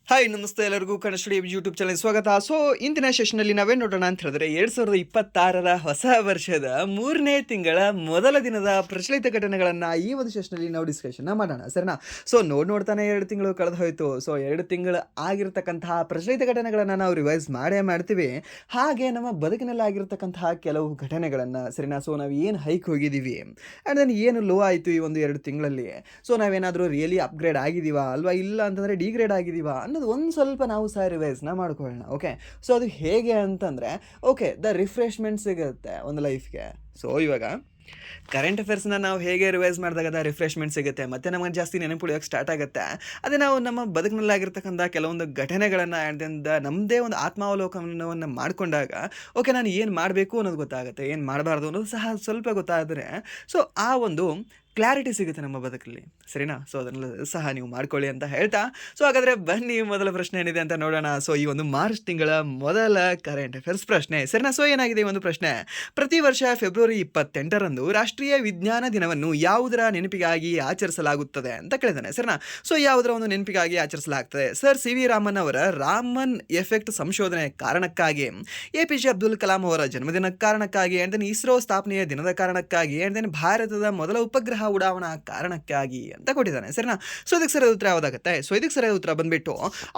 Hi ನಮಸ್ತೆ ಎಲ್ಲರಿಗೂ Kannada study YouTube channel ಸ್ವಾಗತ. ಸೊ ಇಂದಿನ ಸೆಷನಲ್ಲಿ ನಾವೇನು ನೋಡೋಣ ಅಂತ ಹೇಳಿದ್ರೆ 2026ರ ಹೊಸ ವರ್ಷದ 3ನೇ ತಿಂಗಳ ಮೊದಲ ದಿನದ ಪ್ರಚಲಿತ ಘಟನೆಗಳನ್ನು ಈ ಒಂದು ಸೆಷನಲ್ಲಿ ನಾವು ಡಿಸ್ಕಷನ್ ಮಾಡೋಣ, ಸರಿನಾ? ಸೊ ನೋಡ್ತಾನೆ 2 ತಿಂಗಳು ಕಳೆದು ಹೋಯಿತು. ಸೊ 2 ತಿಂಗಳು ಆಗಿರ್ತಕ್ಕಂತಹ ಪ್ರಚಲಿತ ಘಟನೆಗಳನ್ನು ನಾವು ರಿವೈಸ್ ಮಾಡೇ ಮಾಡ್ತೀವಿ. ಹಾಗೆ ನಮ್ಮ ಬದುಕಿನಲ್ಲಿ ಆಗಿರ್ತಕ್ಕಂತಹ ಕೆಲವು ಘಟನೆಗಳನ್ನು, ಸರಿನಾ? ಸೊ ನಾವು ಏನು ಹೈಕ್ ಹೋಗಿದ್ದೀವಿ ಆ್ಯಂಡ್ ದೆನ್ ಏನು ಲೋ ಆಯಿತು ಈ ಒಂದು 2 ತಿಂಗಳಲ್ಲಿ. ಸೊ ನಾವೇನಾದರೂ ರಿಯಲಿ ಅಪ್ಗ್ರೇಡ್ ಆಗಿದ್ದೀವಾ ಅಲ್ವಾ, ಇಲ್ಲ ಅಂತಂದರೆ ಡಿಗ್ರೇಡ್ ಆಗಿದ್ದೀವಾ ಅನ್ನೋದು ಒಂದು ಸ್ವಲ್ಪ ನಾವು ಸಹ ರಿವೈಸ್ನ ಮಾಡ್ಕೊಳ್ಳೋಣ. ಓಕೆ, ಸೊ ಅದು ಹೇಗೆ ಅಂತಂದರೆ, ಓಕೆ, ರಿಫ್ರೆಶ್ಮೆಂಟ್ ಸಿಗುತ್ತೆ ಒಂದು ಲೈಫ್ಗೆ. ಸೊ ಇವಾಗ ಕರೆಂಟ್ ಅಫೇರ್ಸ್ನ ನಾವು ಹೇಗೆ ರಿವೈಸ್ ಮಾಡಿದಾಗ ರಿಫ್ರೆಶ್ಮೆಂಟ್ ಸಿಗುತ್ತೆ, ಮತ್ತು ನಮಗೆ ಜಾಸ್ತಿ ನೆನಪುಳಿಯೋಕ್ಕೆ ಸ್ಟಾರ್ಟ್ ಆಗುತ್ತೆ. ಅದೇ ನಾವು ನಮ್ಮ ಬದುಕಿನಲ್ಲಾಗಿರ್ತಕ್ಕಂಥ ಕೆಲವೊಂದು ಘಟನೆಗಳನ್ನು ಆ್ಯಂಡ್ ನಮ್ಮದೇ ಒಂದು ಆತ್ಮಾವಲೋಕನವನ್ನು ಮಾಡಿಕೊಂಡಾಗ ಓಕೆ ನಾನು ಏನು ಮಾಡಬೇಕು ಅನ್ನೋದು ಗೊತ್ತಾಗುತ್ತೆ, ಏನು ಮಾಡಬಾರ್ದು ಅನ್ನೋದು ಸಹ ಸ್ವಲ್ಪ ಗೊತ್ತಾದರೆ ಸೊ ಆ ಒಂದು ಕ್ಲಾರಿಟಿ ಸಿಗುತ್ತೆ ನಮ್ಮ ಬದುಕಲ್ಲಿ, ಸರಿನಾ? ಸೊ ಅದನ್ನೆಲ್ಲ ಸಹ ನೀವು ಮಾಡ್ಕೊಳ್ಳಿ ಅಂತ ಹೇಳ್ತಾ, ಸೊ ಹಾಗಾದರೆ ಬನ್ನಿ ಮೊದಲ ಪ್ರಶ್ನೆ ಏನಿದೆ ಅಂತ ನೋಡೋಣ. ಸೊ ಈ ಒಂದು ಮಾರ್ಚ್ ತಿಂಗಳ ಮೊದಲ ಕರೆಂಟ್ ಅಫೇರ್ಸ್ ಪ್ರಶ್ನೆ, ಸರಿನಾ? ಸೊ ಏನಾಗಿದೆ ಈ ಒಂದು ಪ್ರಶ್ನೆ: ಪ್ರತಿ ವರ್ಷ ಫೆಬ್ರವರಿ 28ರಂದು ರಾಷ್ಟ್ರೀಯ ವಿಜ್ಞಾನ ದಿನವನ್ನು ಯಾವುದರ ನೆನಪಿಗಾಗಿ ಆಚರಿಸಲಾಗುತ್ತದೆ ಅಂತ ಕೇಳಿದಾನೆ, ಸರಿನಾ? ಸೊ ಯಾವುದರ ಒಂದು ನೆನಪಿಗಾಗಿ ಆಚರಿಸಲಾಗ್ತದೆ? ಸರ್ ಸಿ ವಿ ರಾಮನ್ ಅವರ ರಾಮನ್ ಎಫೆಕ್ಟ್ ಸಂಶೋಧನೆ ಕಾರಣಕ್ಕಾಗಿ, APJ ಅಬ್ದುಲ್ ಕಲಾಂ ಅವರ ಜನ್ಮದಿನ ಕಾರಣಕ್ಕಾಗಿ, ಆ್ಯಂಡ್ ದೆನ್ ಇಸ್ರೋ ಸ್ಥಾಪನೆಯ ದಿನದ ಕಾರಣಕ್ಕಾಗಿ, ಆ್ಯಂಡ್ ದೆನ್ ಭಾರತದ ಮೊದಲ ಉಪಗ್ರಹ ಉಡಾವಣಾ ಕಾರಣಕ್ಕಾಗಿ ಅಂತ ಕೊಟ್ಟಿದ್ದಾನೆ, ಸರಿನಾ? ಸೊ ಇದಕ್ಕೆ ಸರಿಯಾದ ಉತ್ತರ ಯಾವುದಾಗುತ್ತೆ? ಸೊ ಇದಕ್ಕೆ ಸರಿಯಾದ ಉತ್ತರ ಬಂದ್ಬಿಟ್ಟು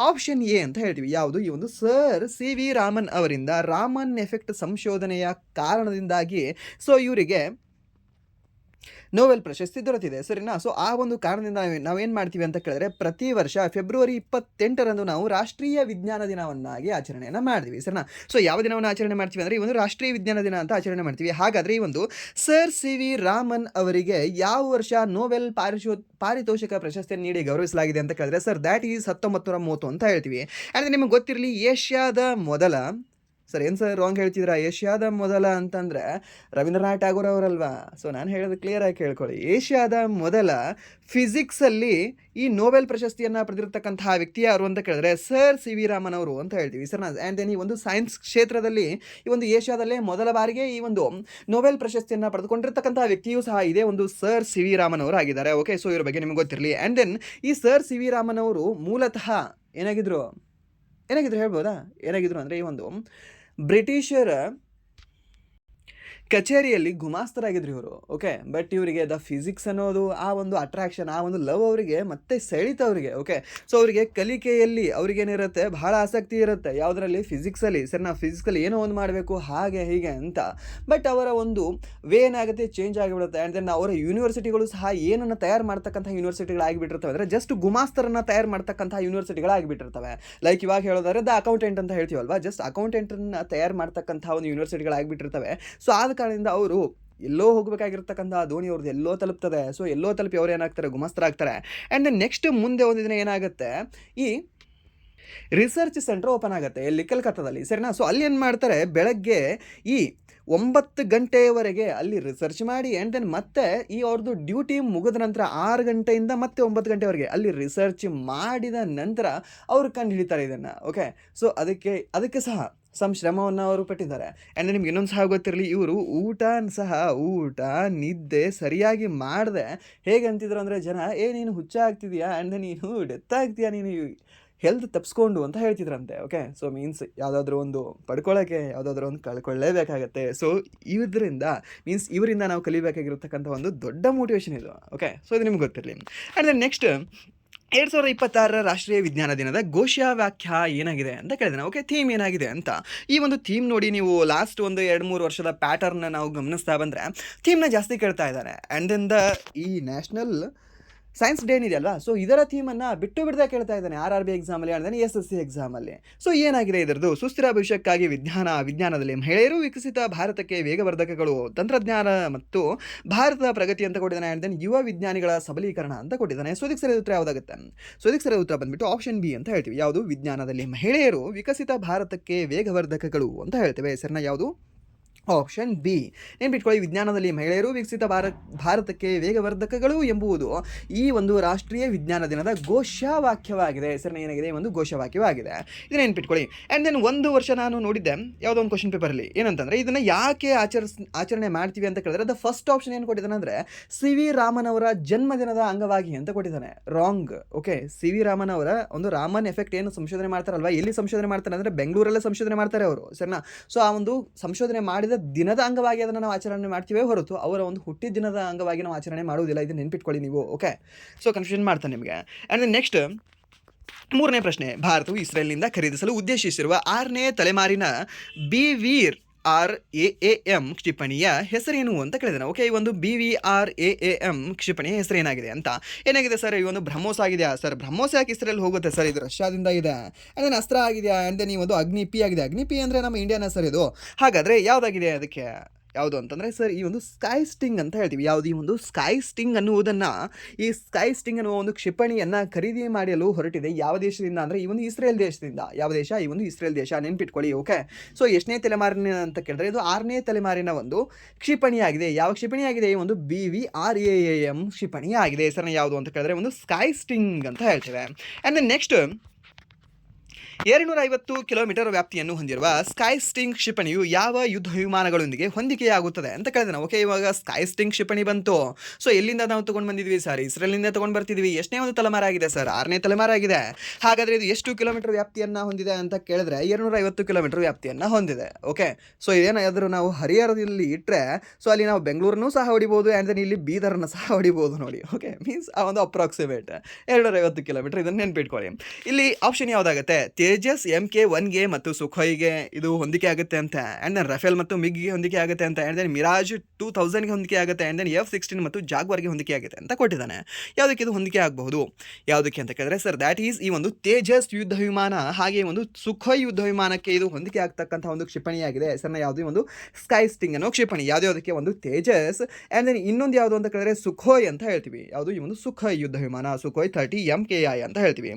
ಆಪ್ಷನ್ ಎ ಅಂತ ಹೇಳ್ತೀವಿ. ಯಾವುದು? ಈ ಒಂದು ಸರ್ ಸಿ ವಿ ರಾಮನ್ ಅವರಿಂದ ರಾಮನ್ ಎಫೆಕ್ಟ್ ಸಂಶೋಧನೆಯ ಕಾರಣದಿಂದಾಗಿ ಸೊ ಇವರಿಗೆ ನೋಬೆಲ್ ಪ್ರಶಸ್ತಿ ದೊರೆತಿದೆ, ಸರಿನಾ? ಸೊ ಆ ಒಂದು ಕಾರಣದಿಂದ ನಾವೇನು ಮಾಡ್ತೀವಿ ಅಂತ ಕೇಳಿದ್ರೆ, ಪ್ರತಿ ವರ್ಷ ಫೆಬ್ರವರಿ 28ರಂದು ನಾವು ರಾಷ್ಟ್ರೀಯ ವಿಜ್ಞಾನ ದಿನವನ್ನಾಗಿ ಆಚರಣೆಯನ್ನು ಮಾಡ್ತೀವಿ, ಸರಿನಾ? ಸೊ ಯಾವ ದಿನವನ್ನು ಆಚರಣೆ ಮಾಡ್ತೀವಿ ಅಂದರೆ ಈ ಒಂದು ರಾಷ್ಟ್ರೀಯ ವಿಜ್ಞಾನ ದಿನ ಅಂತ ಆಚರಣೆ ಮಾಡ್ತೀವಿ. ಹಾಗಾದರೆ ಈ ಒಂದು ಸರ್ ಸಿ ವಿ ರಾಮನ್ ಅವರಿಗೆ ಯಾವ ವರ್ಷ ನೋಬೆಲ್ ಪಾರಿತೋಷಿಕ ಪ್ರಶಸ್ತಿಯನ್ನು ನೀಡಿ ಗೌರವಿಸಲಾಗಿದೆ ಅಂತ ಕೇಳಿದ್ರೆ, ಸರ್ ದ್ಯಾಟ್ ಈಸ್ 1930 ಅಂತ ಹೇಳ್ತೀವಿ. ಅಂದರೆ ನಿಮಗೆ ಗೊತ್ತಿರಲಿ, ಏಷ್ಯಾದ ಮೊದಲ, ಸರ್ ಏನು ಸರ್ ರಾಂಗ್ ಹೇಳ್ತಿದ್ದೀರಾ? ಏಷ್ಯಾದ ಮೊದಲ ಅಂತಂದರೆ ರವೀಂದ್ರನಾಥ್ ಟ್ಯಾಗೋರ್ ಅವರಲ್ವಾ? ಸೊ ನಾನು ಹೇಳೋದು ಕ್ಲಿಯರಾಗಿ ಕೇಳ್ಕೊಳ್ಳಿ. ಏಷ್ಯಾದ ಮೊದಲ ಫಿಸಿಕ್ಸಲ್ಲಿ ಈ ನೋಬೆಲ್ ಪ್ರಶಸ್ತಿಯನ್ನು ಪಡೆದಿರತಕ್ಕಂತಹ ವ್ಯಕ್ತಿ ಯಾರು ಅಂತ ಕೇಳಿದ್ರೆ ಸರ್ ಸಿ ವಿ ರಾಮನ್ ಅವರು ಅಂತ ಹೇಳ್ತೀವಿ, ಸರ್. ಆ್ಯಂಡ್ ದೆನ್ ಈ ಒಂದು ಸೈನ್ಸ್ ಕ್ಷೇತ್ರದಲ್ಲಿ ಈ ಒಂದು ಏಷ್ಯಾದಲ್ಲೇ ಮೊದಲ ಬಾರಿಗೆ ಈ ಒಂದು ನೋಬೆಲ್ ಪ್ರಶಸ್ತಿಯನ್ನು ಪಡೆದುಕೊಂಡಿರ್ತಕ್ಕಂತಹ ವ್ಯಕ್ತಿಯೂ ಸಹ ಇದೇ ಒಂದು ಸರ್ ಸಿ ವಿ ರಾಮನ್ ಅವರು ಆಗಿದ್ದಾರೆ. ಓಕೆ, ಸೊ ಇವ್ರ ಬಗ್ಗೆ ನಿಮಗೆ ಗೊತ್ತಿರಲಿ. ಆ್ಯಂಡ್ ದೆನ್ ಈ ಸರ್ ಸಿ ವಿ ರಾಮನ್ ಅವರು ಮೂಲತಃ ಏನಾಗಿದ್ರು ಹೇಳ್ಬೋದಾ? ಏನಾಗಿದ್ರು ಅಂದರೆ ಈ ಒಂದು ಬ್ರಿಟಿಷರ ಕಚೇರಿಯಲ್ಲಿ ಗುಮಾಸ್ತರಾಗಿದ್ರು ಇವರು. ಓಕೆ, ಬಟ್ ಇವರಿಗೆ ದ ಫಿಸಿಕ್ಸ್ ಅನ್ನೋದು ಆ ಒಂದು ಅಟ್ರಾಕ್ಷನ್, ಆ ಒಂದು ಲವ್ ಅವರಿಗೆ ಮತ್ತೆ ಸೆಳೀತು ಅವರಿಗೆ. ಓಕೆ, ಸೊ ಅವರಿಗೆ ಕಲಿಕೆಯಲ್ಲಿ ಅವ್ರಿಗೇನಿರುತ್ತೆ, ಬಹಳ ಆಸಕ್ತಿ ಇರುತ್ತೆ. ಯಾವುದರಲ್ಲಿ? ಫಿಸಿಕ್ಸಲ್ಲಿ, ಸರ್. ನಾವು ಫಿಸಿಕ್ಸಲ್ಲಿ ಏನೋ ಒಂದು ಮಾಡಬೇಕು ಹಾಗೆ ಹೀಗೆ ಅಂತ. ಬಟ್ ಅವರ ಒಂದು ವೇ ಏನಾಗುತ್ತೆ, ಚೇಂಜ್ ಆಗಿಬಿಡುತ್ತೆ. ಆ್ಯಂಡ್ ದೆನ್ ಅವರ ಯೂನಿವರ್ಸಿಟಿಗಳು ಸಹ ಏನನ್ನು ತಯಾರು ಮಾಡ್ತಕ್ಕಂಥ ಯೂನಿವರ್ಸಿಟಿಗಳಾಗಿಬಿಟ್ಟಿರ್ತವೆ ಅಂದರೆ ಜಸ್ಟ್ ಗುಮಾಸ್ತರನ್ನು ತಯಾರು ಮಾಡ್ತಕ್ಕಂಥ ಯೂನಿವರ್ಸಿಟಿಗಳಾಗಿಬಿಟ್ಟಿರ್ತವೆ. ಲೈಕ್ ಇವಾಗ ಹೇಳೋದಾದ್ರೆ ದ ಅಕೌಂಟೆಂಟ್ ಅಂತ ಹೇಳ್ತೀವಲ್ವಾ, ಜಸ್ಟ್ ಅಕೌಂಟೆಂಟನ್ನು ತಯಾರು ಮಾಡ್ತಕ್ಕಂಥ ಒಂದು ಯೂನಿವರ್ಸಿಟಿಗಳಾಗಿಬಿಟ್ಟಿರ್ತವೆ. ಸೊ ಆದ ಕಾರಣದಿಂದ ಅವರು ಎಲ್ಲೋ ಹೋಗಬೇಕಾಗಿರ್ತಕ್ಕಂಥ ಧೋನಿ ಅವ್ರದ್ದು ಎಲ್ಲೋ ತಲುಪ್ತದೆ. ಸೊ ಎಲ್ಲೋ ತಲುಪಿ ಅವ್ರು ಏನಾಗ್ತಾರೆ, ಗುಮಾಸ್ತರಾಗ್ತಾರೆ. ಆ್ಯಂಡ್ ದೆನ್ ನೆಕ್ಸ್ಟ್ ಮುಂದೆ ಒಂದು ದಿನ ಏನಾಗುತ್ತೆ, ಈ ರಿಸರ್ಚ್ ಸೆಂಟರ್ ಓಪನ್ ಆಗುತ್ತೆ ಎಲ್ಲಿ? ಕಲ್ಕತ್ತಾದಲ್ಲಿ, ಸರಿನಾ? ಸೊ ಅಲ್ಲಿ ಏನು ಮಾಡ್ತಾರೆ, ಬೆಳಗ್ಗೆ ಈ 9 ಗಂಟೆಯವರೆಗೆ ಅಲ್ಲಿ ರಿಸರ್ಚ್ ಮಾಡಿ ಆ್ಯಂಡ್ ದೆನ್ ಮತ್ತೆ ಈ ಅವ್ರದ್ದು ಡ್ಯೂಟಿ ಮುಗಿದ ನಂತರ 6 ಗಂಟೆಯಿಂದ ಮತ್ತೆ 9 ಗಂಟೆವರೆಗೆ ಅಲ್ಲಿ ರಿಸರ್ಚ್ ಮಾಡಿದ ನಂತರ ಅವರು ಕಂಡು ಹಿಡಿತಾರೆ ಇದನ್ನು. ಓಕೆ, ಸೊ ಅದಕ್ಕೆ ಸಹ ಶ್ರಮವನ್ನು ಅವರು ಪಟ್ಟಿದ್ದಾರೆ. ಆ್ಯಂಡ್ ನಿಮ್ಗೆ ಇನ್ನೊಂದು ಸಹ ಗೊತ್ತಿರಲಿ, ಇವರು ಊಟ ನಿದ್ದೆ ಸರಿಯಾಗಿ ಮಾಡದೆ ಹೇಗೆ ಅಂತಿದ್ರು ಅಂದರೆ ಜನ, ನೀನು ಹುಚ್ಚ ಆಗ್ತಿದೆಯಾ, ಆ್ಯಂಡ್ ನೀನು ಡೆತ್ ಆಗ್ತೀಯಾ, ನೀನು ಹೆಲ್ತ್ ತಪ್ಪಿಸ್ಕೊಂಡು ಅಂತ ಹೇಳ್ತಿದ್ರಂತೆ. ಓಕೆ, ಸೊ ಮೀನ್ಸ್ ಯಾವುದಾದ್ರೂ ಒಂದು ಪಡ್ಕೊಳ್ಳೋಕ್ಕೆ ಯಾವುದಾದ್ರೂ ಒಂದು ಕಳ್ಕೊಳ್ಳೇಬೇಕಾಗತ್ತೆ. ಸೊ ಇವರಿಂದ ನಾವು ಕಲಿಬೇಕಾಗಿರ್ತಕ್ಕಂಥ ಒಂದು ದೊಡ್ಡ ಮೋಟಿವೇಶನ್ ಇದು. ಓಕೆ, ಸೊ ಇದು ನಿಮ್ಗೆ ಗೊತ್ತಿರಲಿ. ಆ್ಯಂಡ್ ದೆನ್ ನೆಕ್ಸ್ಟ್ 2026ರ ರಾಷ್ಟ್ರೀಯ ವಿಜ್ಞಾನ ದಿನದ ಘೋಷವಾಕ್ಯ ಏನಾಗಿದೆ ಅಂತ ಕೇಳಿದಾನೆ. ಓಕೆ, ಥೀಮ್ ಏನಾಗಿದೆ ಅಂತ. ಈ ಒಂದು ಥೀಮ್ ನೋಡಿ, ನೀವು ಲಾಸ್ಟ್ ಒಂದು 2-3 ವರ್ಷದ ಪ್ಯಾಟರ್ನ ನಾವು ಗಮನಿಸ್ತಾ ಬಂದರೆ ಥೀಮ್ನ ಜಾಸ್ತಿ ಕೇಳ್ತಾ ಇದ್ದಾರೆ. ಆ್ಯಂಡ್ ದೆನ್ ಈ ನ್ಯಾಷನಲ್ ಸೈನ್ಸ್ ಡೇ ಏನಿದೆಯಲ್ವಾ, ಸೊ ಇದರ ಥೀಮನ್ನು ಬಿಡದೆ ಕೇಳ್ತಾ ಇದ್ದಾನೆ RRB ಎಕ್ಸಾಮಲ್ಲಿ, ಅಂದರೆ SSC ಎಕ್ಸಾಮಲ್ಲಿ. ಸೊ ಏನಾಗಿದೆ ಇದರದ್ದು? ಸುಸ್ಥಿರ ಭವಿಷ್ಯಕ್ಕಾಗಿ ವಿಜ್ಞಾನದಲ್ಲಿ ಮಹಿಳೆಯರು, ವಿಕಸಿತ ಭಾರತಕ್ಕೆ ವೇಗವರ್ಧಕಗಳು, ತಂತ್ರಜ್ಞಾನ ಮತ್ತು ಭಾರತದ ಪ್ರಗತಿ ಅಂತ ಕೊಟ್ಟಿದ್ದಾನೆ. ಆ್ಯಂಡ್ ದೆನ್ ಯುವ ವಿಜ್ಞಾನಿಗಳ ಸಬಲೀಕರಣ ಅಂತ ಕೊಟ್ಟಿದ್ದಾನೆ. ಸೊ ಇದಕ್ಕೆ ಸರಿಯಾದ ಉತ್ತರ ಯಾವುದಾಗುತ್ತೆ? ಸೊ ಇದಕ್ಕೆ ಸರಿಯಾದ ಉತ್ತರ ಬಂದುಬಿಟ್ಟು ಆಪ್ಷನ್ ಬಿ ಅಂತ ಹೇಳ್ತೀವಿ. ಯಾವುದು? ವಿಜ್ಞಾನದಲ್ಲಿ ಮಹಿಳೆಯರು, ವಿಕಸಿತ ಭಾರತಕ್ಕೆ ವೇಗವರ್ಧಕಗಳು ಅಂತ ಹೇಳ್ತೇವೆ. ಸರಿನಾ? ಯಾವುದು? Option B. ನೆನ್ಪಿಟ್ಕೊಳ್ಳಿ, ವಿಜ್ಞಾನದಲ್ಲಿ ಮಹಿಳೆಯರು ವಿಕಸಿತ ಭಾರತಕ್ಕೆ ವೇಗವರ್ಧಕಗಳು ಎಂಬುದು ಈ ಒಂದು ರಾಷ್ಟ್ರೀಯ ವಿಜ್ಞಾನ ದಿನದ ಘೋಷವಾಕ್ಯವಾಗಿದೆ. ಹೆಸರಿನ ಏನಾಗಿದೆ, ಒಂದು ಘೋಷವಾಕ್ಯವಾಗಿದೆ. ಇದನ್ನ ನೆನ್ಪಿಟ್ಕೊಳ್ಳಿ. ಆ್ಯಂಡ್ ದೆನ್ ಒಂದು ವರ್ಷ ನಾನು ನೋಡಿದ್ದೆ ಯಾವುದೋ ಒಂದು ಕ್ವಶನ್ ಪೇಪರಲ್ಲಿ, ಏನಂತಂದರೆ ಇದನ್ನು ಯಾಕೆ ಆಚರಣೆ ಮಾಡ್ತೀವಿ ಅಂತ ಕೇಳಿದ್ರೆ ದ ಫಸ್ಟ್ ಆಪ್ಷನ್ ಏನು ಕೊಟ್ಟಿದ್ದಾನೆ ಅಂದರೆ ಸಿ ವಿ ರಾಮನ್ ಅವರ ಜನ್ಮದಿನದ ಅಂಗವಾಗಿ ಅಂತ ಕೊಟ್ಟಿದ್ದಾನೆ. Wrong. Okay, C V Raman ಅವರ ಒಂದು ರಾಮನ್ ಎಫೆಕ್ಟ್ ಏನು ಸಂಶೋಧನೆ ಮಾಡ್ತಾರಲ್ವ, ಎಲ್ಲಿ ಸಂಶೋಧನೆ ಮಾಡ್ತಾರೆ ಅಂದರೆ ಬೆಂಗಳೂರಲ್ಲೇ ಸಂಶೋಧನೆ ಮಾಡ್ತಾರೆ ಅವರು, ಸರಿನಾ? ಸೊ ಆ ಒಂದು ಸಂಶೋಧನೆ ಮಾಡಿದ ದಿನದ ಅಂಗವಾಗಿ ಅದನ್ನು ನಾವು ಆಚರಣೆ ಮಾಡ್ತೀವೇ ಹೊರತು ಅವರ ಒಂದು ಹುಟ್ಟಿದ ದಿನದ ಅಂಗವಾಗಿ ನಾವು ಆಚರಣೆ ಮಾಡುವುದಿಲ್ಲ. ಇದನ್ನು ನೆನ್ಪಿಟ್ಕೊಳ್ಳಿ ನೀವು. ಓಕೆ, ಸೊ ಕನ್ಫ್ಯೂಷನ್ ಮಾಡ್ತಾನೆ ನಿಮಗೆ. ಆ್ಯಂಡ್ ನೆಕ್ಸ್ಟ್ ಮೂರನೇ ಪ್ರಶ್ನೆ, ಭಾರತವು ಇಸ್ರೇಲ್ನಿಂದ ಖರೀದಿಸಲು ಉದ್ದೇಶಿಸಿರುವ 6ನೇ ತಲೆಮಾರಿನ BVR-AAM ಕ್ಷಿಪಣಿಯ ಹೆಸರೇನು ಅಂತ ಕೇಳಿದಾನೆ. ಓಕೆ, ಈ ಒಂದು BVR-AAM ಕ್ಷಿಪಣಿಯ ಹೆಸರೇನಾಗಿದೆ ಅಂತ. ಏನಾಗಿದೆ ಸರ್, ಈ ಒಂದು ಬ್ರಹ್ಮೋಸ್ ಆಗಿದೆಯಾ ಸರ್? ಬ್ರಹ್ಮೋಸ್ ಯಾಕೆ ಇಸ್ರೇಲ್ ಹೋಗುತ್ತೆ ಸರ್? ಇದು ರಷ್ಯಾದಿಂದ ಇದೆ. ಆ್ಯಂಡ್ ಅಸ್ತ್ರ ಆಗಿದೆಯಾ? ಆ್ಯಂಡ್ ದೆನ್ ಈ ಒಂದು ಅಗ್ನಿ ಪಿ ಆಗಿದೆ. ಅಗ್ನಿ ಪಿ ಅಂದರೆ ನಮ್ಮ ಇಂಡಿಯಾನ ಸರ್ ಇದು. ಹಾಗಾದರೆ ಯಾವುದಾಗಿದೆ ಅದಕ್ಕೆ? ಯಾವುದು ಅಂತಂದರೆ ಸರ್ ಈ ಒಂದು ಸ್ಕೈ ಸ್ಟಿಂಗ್ ಅಂತ ಹೇಳ್ತೀವಿ. ಯಾವುದು ಈ ಒಂದು ಸ್ಕೈ ಸ್ಟಿಂಗ್ ಅನ್ನುವುದನ್ನು, ಈ ಸ್ಕೈ ಸ್ಟಿಂಗ್ ಅನ್ನುವ ಒಂದು ಕ್ಷಿಪಣಿಯನ್ನು ಖರೀದಿ ಮಾಡಲು ಹೊರಟಿದೆ ಯಾವ ದೇಶದಿಂದ ಅಂದರೆ ಈ ಒಂದು ಇಸ್ರೇಲ್ ದೇಶದಿಂದ. ಯಾವ ದೇಶ? ಈ ಒಂದು ಇಸ್ರೇಲ್ ದೇಶ. ನೆನ್ಪಿಟ್ಕೊಳ್ಳಿ. ಓಕೆ, ಸೊ ಎಷ್ಟನೇ ತಲೆಮಾರಿನ ಅಂತ ಕೇಳಿದ್ರೆ ಇದು 6ನೇ ತಲೆಮಾರಿನ ಒಂದು ಕ್ಷಿಪಣಿಯಾಗಿದೆ. ಯಾವ ಕ್ಷಿಪಣಿಯಾಗಿದೆ? ಈ ಒಂದು BVR-AAM ಕ್ಷಿಪಣಿ ಆಗಿದೆ. ಹೆಸರನ್ನ ಯಾವುದು ಅಂತ ಕೇಳಿದ್ರೆ ಒಂದು ಸ್ಕೈ ಸ್ಟಿಂಗ್ ಅಂತ ಹೇಳ್ತೇವೆ. ಆ್ಯಂಡ್ ನೆಕ್ಸ್ಟ್ 250 ಕಿಲೋಮೀಟರ್ ವ್ಯಾಪ್ತಿಯನ್ನು ಹೊಂದಿರುವ ಸ್ಕೈ ಸ್ಟಿಂಗ್ ಕ್ಷಿಪಣಿಯು ಯಾವ ಯುದ್ಧ ವಿಮಾನಗಳೊಂದಿಗೆ ಹೊಂದಿಕೆಯಾಗುತ್ತದೆ ಅಂತ ಕೇಳಿದೆ. ಓಕೆ, ಇವಾಗ ಸ್ಕೈ ಸ್ಟಿಂಗ್ ಕ್ಷಿಪಣಿ ಬಂತು. ಸೊ ಎಲ್ಲಿಂದ ನಾವು ತೊಗೊಂಡು ಬಂದಿದ್ವಿ ಸರ್? ಇಸ್ರೇಲ್ನಿಂದ ತೊಗೊಂಡು ಬರ್ತಿದ್ವಿ. ಎಷ್ಟನೇ ಒಂದು ತಲೆಮಾರಾಗಿದೆ ಸರ್? 6ನೇ ತಲೆಮಾರಾಗಿದೆ. ಹಾಗಾದರೆ ಇದು ಎಷ್ಟು ಕಿಲೋಮೀಟರ್ ವ್ಯಾಪ್ತಿಯನ್ನು ಹೊಂದಿದೆ ಅಂತ ಕೇಳಿದ್ರೆ 250 ಕಿಲೋಮೀಟರ್ ವ್ಯಾಪ್ತಿಯನ್ನು ಹೊಂದಿದೆ. ಓಕೆ, ಸೊ ಏನಾದರೂ ನಾವು ಹರಿಹರದಲ್ಲಿ ಇಟ್ಟರೆ ಸೊ ಅಲ್ಲಿ ನಾವು ಬೆಂಗಳೂರನ್ನು ಸಹ ಹೊಡಿಬೋದು, ಆ್ಯಂಡ್ ದೆನ್ ಇಲ್ಲಿ ಬೀದರ್ನ ಸಹ ಹೊಡಿಬೋದು ನೋಡಿ. ಓಕೆ, ಮೀನ್ಸ್ ಆ ಒಂದು ಅಪ್ರಾಕ್ಸಿಮೇಟ್ 250 ಕಿಲೋಮೀಟರ್. ಇದನ್ನು ನೆನ್ಪಿಟ್ಕೊಳ್ಳಿ. ಇಲ್ಲಿ ಆಪ್ಷನ್ ಯಾವುದಾಗುತ್ತೆ? ತೇಜಸ್ MK1ಗೆ ಮತ್ತು ಸುಖೋಯ್ಗೆ ಇದು ಹೊಂದಿಕೆ ಆಗುತ್ತೆ ಅಂತ, ಆ್ಯಂಡ್ ದೆನ್ ರಫೇಲ್ ಮತ್ತು ಮಿಗ್ಗೆ ಹೊಂದಿಕೆ ಆಗುತ್ತೆ ಅಂತ, ಆ್ಯಂಡ್ ದೆನ್ ಮಿರಾಜ್ 2000ಗೆ ಹೊಂದಿಕೆ ಆಗುತ್ತೆ, ಆ್ಯಂಡ್ ದೆನ್ F-16 ಮತ್ತು ಜಾಗ್ವಾರ್ಗೆ ಹೊಂದಿಕೆ ಆಗುತ್ತೆ ಅಂತ ಕೊಟ್ಟಿದ್ದಾನೆ. ಯಾವುದಕ್ಕೆ ಇದು ಹೊಂದಿಕೆ ಆಗಬಹುದು? ಯಾವುದಕ್ಕೆ ಅಂತ ಕೇಳಿದ್ರೆ ಸರ್ ದ್ಯಾಟ್ ಈಸ್ ಈ ಒಂದು ತೇಜಸ್ ಯುದ್ಧ ವಿಮಾನ, ಹಾಗೆ ಒಂದು ಸುಖೋಯ್ ಯುದ್ಧ ವಿಮಾನಕ್ಕೆ ಇದು ಹೊಂದಿಕೆ ಆಗ್ತಕ್ಕಂಥ ಒಂದು ಕ್ಷಿಪಣಿಯಾಗಿದೆ. ಹೆಸರನ್ನ ಯಾವುದು? ಒಂದು ಸ್ಕೈ ಸ್ಟಿಂಗ್ ಅನ್ನೋ ಕ್ಷಿಪಣಿ. ಯಾವುದಕ್ಕೆ? ಒಂದು ತೇಜಸ್. ಆ್ಯಂಡ್ ದೆನ್ ಇನ್ನೊಂದು ಯಾವುದು ಅಂತ ಕೇಳಿದ್ರೆ ಸುಖೋಯ್ ಅಂತ ಹೇಳ್ತೀವಿ. ಯಾವುದು? ಈ ಒಂದು ಸುಖೋಯ್ ಯುದ್ಧ ವಿಮಾನ, ಸುಖೋಯ್ 30 MKI ಅಂತ ಹೇಳ್ತೀವಿ.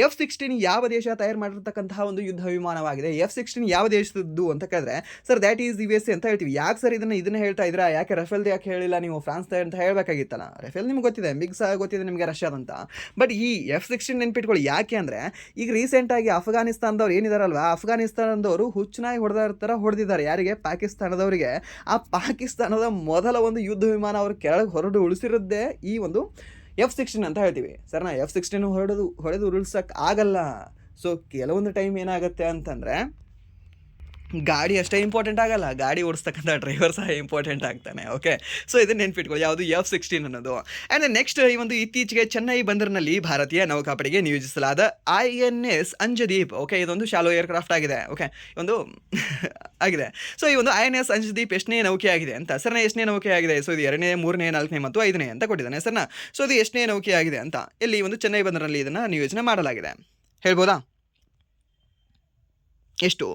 F-16 ಯಾವ ದೇಶ ತಯಾರು ಮಾಡಿರ್ತಕ್ಕಂತಹ ಒಂದು ಯುದ್ಧ ವಿಮಾನವಾಗಿದೆ? F-16 ಯಾವ ದೇಶದ್ದು ಅಂತ ಕೇಳಿದ್ರೆ ಸರ್ ದ್ಯಾಟ್ ಈಸ್ USA ಅಂತ ಹೇಳ್ತೀವಿ. ಯಾಕೆ ಸರ್ ಇದನ್ನ ಹೇಳ್ತಾ ಇದ್ದೀರಾ? ಯಾಕೆ ರಫೇಲ್ದು ಯಾಕೆ ಹೇಳಿಲ್ಲ ನೀವು? ಫ್ರಾನ್ಸ್ ಅಂತ ಹೇಳಬೇಕಾಗಿತ್ತಲ್ಲ. ರಫೇಲ್ ನಿಮ್ಗೆ ಗೊತ್ತಿದೆ, ಮಿಗ್ ಸಹ ಗೊತ್ತಿದೆ ನಿಮಗೆ ರಷ್ಯಾದಂತ. ಬಟ್ ಈ F-16 ನೆನ್ಪಿಟ್ಕೊಳ್ಳಿ. ಯಾಕೆ ಅಂದರೆ ಈಗ ರೀಸೆಂಟಾಗಿ ಅಫ್ಘಾನಿಸ್ತಾನದವ್ರು ಏನಿದಾರಲ್ವ, ಅಫ್ಘಾನಿಸ್ತಾನದವರು ಹುಚ್ಚನಾಗಿ ಹೊಡೆದಿದ್ದಾರೆ. ಯಾರಿಗೆ? ಪಾಕಿಸ್ತಾನದವರಿಗೆ. ಆ ಪಾಕಿಸ್ತಾನದ ಮೊದಲ ಒಂದು ಯುದ್ಧ ವಿಮಾನ ಅವರು ಕೆಳಗೆ ಹೊರಡು ಉಳಿಸಿರೋದೇ ಈ ಒಂದು F-16 ಅಂತ ಹೇಳ್ತೀವಿ. ಸರ್ನಾ, F-16 ಹೊಡೆದು ಉರುಳ್ಸಕ್ಕೆ ಆಗಲ್ಲ. ಸೊ ಕೆಲವೊಂದು ಟೈಮ್ ಏನಾಗುತ್ತೆ ಅಂತಂದರೆ ಗಾಡಿ ಅಷ್ಟೇ ಇಂಪಾರ್ಟೆಂಟ್ ಆಗಲ್ಲ, ಗಾಡಿ ಓಡಿಸ್ತಕ್ಕಂಥ ಡ್ರೈವರ್ ಸಹ ಇಂಪಾರ್ಟೆಂಟ್ ಆಗ್ತಾನೆ. ಓಕೆ, ಸೊ ಇದನ್ನು ನೆನ್ಪಿಟ್ಕೊಳ್ಳಿ, ಯಾವುದು? F-16 ಅನ್ನೋದು. ಆ್ಯಂಡ್ ನೆಕ್ಸ್ಟ್ ಈ ಒಂದು ಇತ್ತೀಚೆಗೆ ಚೆನ್ನೈ ಬಂದರಿನಲ್ಲಿ ಭಾರತೀಯ ನೌಕಾಪಡೆಗೆ ನಿಯೋಜಿಸಲಾದ INS ಅಂಜದೀಪ್. ಓಕೆ, ಇದೊಂದು ಶಾಲೋ ಏರ್ಕ್ರಾಫ್ಟ್ ಆಗಿದೆ. ಓಕೆ, ಒಂದು ಆಗಿದೆ. ಸೊ ಈ ಒಂದು INS ಅಂಜದೀಪ್ ಎಷ್ಟನೇ ನೌಕೆ ಆಗಿದೆ ಅಂತ. ಸರ್ನ ಎಷ್ಟನೇ ನೌಕೆ ಆಗಿದೆ? ಸೊ ಇದು 2ನೇ, 3ನೇ, 4ನೇ ಮತ್ತು 5ನೇ ಅಂತ ಕೊಟ್ಟಿದ್ದಾನೆ ಸರ್ನ. ಸೊ ಇದು ಎಷ್ಟನೇ ನೌಕೆ ಆಗಿದೆ ಅಂತ ಇಲ್ಲಿ ಒಂದು ಚೆನ್ನೈ ಬಂದರಿನಲ್ಲಿ ಇದನ್ನು ನಿಯೋಜನೆ ಮಾಡಲಾಗಿದೆ. ಹೇಳ್ಬೋದಾ? ಎಷ್ಟು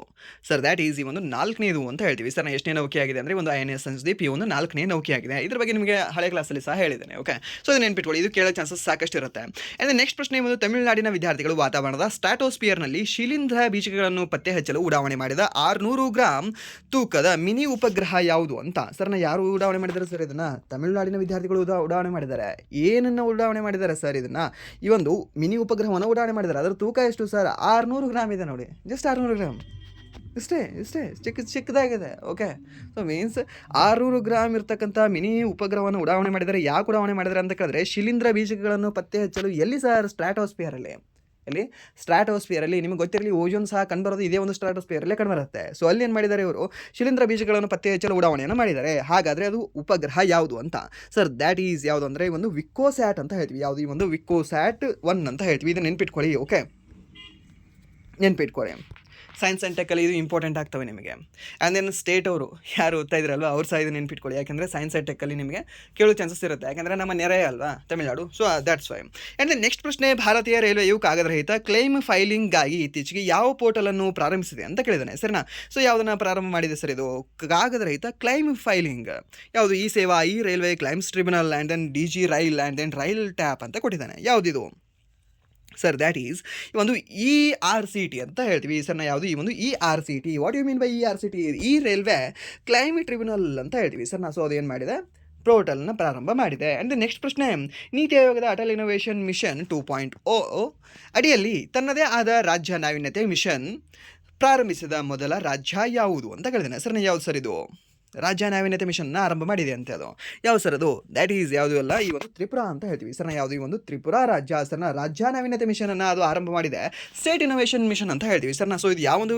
ಸರ್? ದ್ಯಾಟ್ ಈಸ್ ಈ ಒಂದು 4ನೇದು ಅಂತ ಹೇಳ್ತೀವಿ. ಸರ್ ಎಷ್ಟನೇ ನೌಕೆ ಆಗಿದೆ ಅಂದರೆ ಒಂದು INS ಅಂಜದೀಪ್ ಈ ಒಂದು 4ನೇ ನೌಕೆ ಆಗಿದೆ. ಇದ್ರ ಬಗ್ಗೆ ನಿಮಗೆ ಹಳೆ ಕ್ಲಾಸಲ್ಲಿ ಸಹ ಹೇಳಿದ್ದೇನೆ. ಓಕೆ, ಸೊ ಇದು ನೆನ್ಪಿಟ್ಕೊಳ್ಳಿ, ಇದು ಕೇಳೋ ಚಾನ್ಸಸ್ ಸಾಕಷ್ಟು ಇರುತ್ತೆ. ಆ್ಯಂಡ್ ನೆಕ್ಸ್ಟ್ ಪ್ರಶ್ನೆ ಒಂದು ತಮಿಳುನಾಡಿನ ವಿದ್ಯಾರ್ಥಿಗಳು ವಾತಾವರಣದ ಸ್ಟ್ರಾಟೋಸ್ಪಿಯರ್ನಲ್ಲಿ ಶಿಲೀಂಧ್ರ ಬೀಜಗಳನ್ನು ಪತ್ತೆ ಹಚ್ಚಲು ಉಡಾವಣೆ ಮಾಡಿದ 600 ಗ್ರಾಂ ತೂಕದ ಮಿನಿ ಉಪಗ್ರಹ ಯಾವುದು ಅಂತ. ಸರ್ನ ಯಾರು ಉಡಾವಣೆ ಮಾಡಿದ್ದಾರೆ ಸರ್? ಇದನ್ನು ತಮಿಳುನಾಡಿನ ವಿದ್ಯಾರ್ಥಿಗಳು ಉಡಾವಣೆ ಮಾಡಿದ್ದಾರೆ. ಏನನ್ನು ಉಡಾವಣೆ ಮಾಡಿದ್ದಾರೆ ಸರ್? ಇದನ್ನು ಈ ಒಂದು ಮಿನಿ ಉಪಗ್ರಹವನ್ನು ಉಡಾವಣೆ ಮಾಡಿದ್ದಾರೆ. ಅದರ ತೂಕ ಎಷ್ಟು ಸರ್? 600 ಗ್ರಾಮ್ ಇದೆ ನೋಡಿ, ಜಸ್ಟ್ 600 ಗ್ರಾಮ್. ಇಷ್ಟೇ ಚಿಕ್ಕದಾಗಿದೆ. ಓಕೆ, ಸೊ ಮೀನ್ಸ್ 600 ಗ್ರಾಮ್ ಇರ್ತಕ್ಕಂಥ ಮಿನಿ ಉಪಗ್ರಹವನ್ನು ಉಡಾವಣೆ ಮಾಡಿದ್ದಾರೆ. ಯಾಕೆ ಉಡಾವಣೆ ಮಾಡಿದ್ದಾರೆ ಅಂತ ಕೇಳಿದ್ರೆ ಶಿಲೀಂಧ್ರ ಬೀಜಗಳನ್ನು ಪತ್ತೆ ಹಚ್ಚಲು. ಎಲ್ಲಿ ಸರ್? ಸ್ಟ್ರಾಟೋಸ್ಪಿಯರಲ್ಲಿ. ಎಲ್ಲಿ? ಸ್ಟ್ರಾಟೋಸ್ಪಿಯರಲ್ಲಿ. ನಿಮಗೆ ಗೊತ್ತಿರಲಿ, ಓಜೋನ್ ಸಹ ಕಂಡುಬರೋದು ಇದೇ ಒಂದು ಸ್ಟ್ರಾಟೋಸ್ಪಿಯರಲ್ಲೇ ಕಂಡುಬರುತ್ತೆ. ಸೊ ಅಲ್ಲಿ ಏನು ಮಾಡಿದ್ದಾರೆ ಇವರು? ಶಿಲೀಂಧ್ರ ಬೀಜಗಳನ್ನು ಪತ್ತೆ ಹಚ್ಚಲು ಉಡಾವಣೆಯನ್ನು ಮಾಡಿದ್ದಾರೆ. ಹಾಗಾದರೆ ಅದು ಉಪಗ್ರಹ ಯಾವುದು ಅಂತ. ಸರ್ ದ್ಯಾಟ್ ಈಸ್ ಯಾವುದು ಅಂದರೆ ಈ ಒಂದು ವಿಕೋಸ್ಯಾಟ್ ಅಂತ ಹೇಳ್ತೀವಿ. ಯಾವುದು? ಈ ಒಂದು ವಿಕೋಸ್ಯಾಟ್ 1 ಅಂತ ಹೇಳ್ತೀವಿ. ಇದು ನೆನ್ಪಿಟ್ಕೊಳ್ಳಿ. ಓಕೆ, ನೆನ್ಪಿಟ್ಕೊಳ್ಳಿ. ಸೈನ್ಸ್ ಆ್ಯಂಡ್ ಟೆಕ್ಕಲ್ಲಿ ಇದು ಇಂಪಾರ್ಟೆಂಟ್ ಆಗ್ತವೆ ನಿಮಗೆ. ಆ್ಯಂಡ್ ದೆನ್ ಸ್ಟೇಟ್ ಅವರು ಯಾರು ಓದ್ತಾ ಇದ್ರಲ್ವ ಅವ್ರು ಸಹ ಇದು ನೆನ್ಪಿಟ್ಕೊಳ್ಳಿ. ಯಾಕೆಂದರೆ ಸೈನ್ಸ್ ಆ್ಯಂಡ್ ಟೆಕ್ಕಲ್ಲಿ ನಿಮಗೆ ಕೇಳೋ ಚಾನ್ಸಸ್ ಇರುತ್ತೆ. ಯಾಕೆಂದರೆ ನಮ್ಮ ನೆರೆ ಅಲ್ವಾ Tamil Nadu. So that's why. And then next ಪ್ರಶ್ನೆ, ಭಾರತೀಯ ರೈಲ್ವೆಯು ಕಾಗದರಹಿತ ಕ್ಲೈಮ್ ಫೈಲಿಂಗ್ಗಾಗಿ ಇತ್ತೀಚೆಗೆ ಯಾವ ಪೋರ್ಟಲನ್ನು ಪ್ರಾರಂಭಿಸಿದೆ ಅಂತ ಕೇಳಿದ್ದಾನೆ. ಸರಿನಾ? ಸೊ ಯಾವುದನ್ನು ಪ್ರಾರಂಭ ಮಾಡಿದೆ ಸರ್? ಇದು ಕಾಗದರಹಿತ ಕ್ಲೈಮ್ ಫೈಲಿಂಗ್. ಯಾವುದು? ಈ ಸೇವಾ, ಈ railway claims tribunal, and then DG rail, and then rail tap ಅಂತ ಕೊಟ್ಟಿದ್ದಾನೆ. ಯಾವುದಿದು? ಸರ್ ದ್ಯಾಟ್ ಈಸ್ ಈ ಒಂದು ERCT ಅಂತ ಹೇಳ್ತೀವಿ ಸರ್ನ. ಯಾವುದು ಈ ಒಂದು ERCT? What you mean by ERCT? ಈ ರೈಲ್ವೆ ಕ್ಲೈಮೇಟ್ ಟ್ರಿಬ್ಯುನಲ್ ಅಂತ ಹೇಳ್ತೀವಿ ಸರ್ನ. ಸೊ ಅದೇನು ಮಾಡಿದೆ, ಪೋರ್ಟಲ್ನ ಪ್ರಾರಂಭ ಮಾಡಿದೆ. ಆ್ಯಂಡ್ ನೆಕ್ಸ್ಟ್ ಪ್ರಶ್ನೆ, ನೀತಿ ಆಯೋಗದ ಅಟಲ್ ಇನೋವೇಷನ್ ಮಿಷನ್ 2.0 ಅಡಿಯಲ್ಲಿ ತನ್ನದೇ ಆದ ರಾಜ್ಯ ನಾವೀನ್ಯತೆ ಮಿಷನ್ ಪ್ರಾರಂಭಿಸಿದ ಮೊದಲ ರಾಜ್ಯ ಯಾವುದು ಅಂತ ಕೇಳಿದ್ದೇನೆ ಸರ್ನ. ಯಾವುದು ಸರ್ ಇದು ರಾಜ್ಯ ನಾವೀನ್ಯತೆ ಮಿಷನ್ನ ಆರಂಭ ಮಾಡಿದೆ ಅಂತ? ಅದು ಯಾವ ಸರ್ ಅದು? ದ್ಯಾಟ್ ಈಸ್ ಯಾವುದು ಅಲ್ಲ, ಈ ಒಂದು ತ್ರಿಪುರಾ ಅಂತ ಹೇಳ್ತೀವಿ ಸರ್ನ. ಯಾವುದು ಈ ಒಂದು ತ್ರಿಪುರಾ ರಾಜ್ಯ ಸರ್ನ ರಾಜ್ಯ ನಾವೀನ್ಯತೆ ಮಿಷನನ್ನು ಅದು ಆರಂಭ ಮಾಡಿದೆ, ಸ್ಟೇಟ್ ಇನೋವೇಷನ್ ಮಿಷನ್ ಅಂತ ಹೇಳ್ತೀವಿ ಸರ್ನ. ಸೊ ಇದು ಯಾವೊಂದು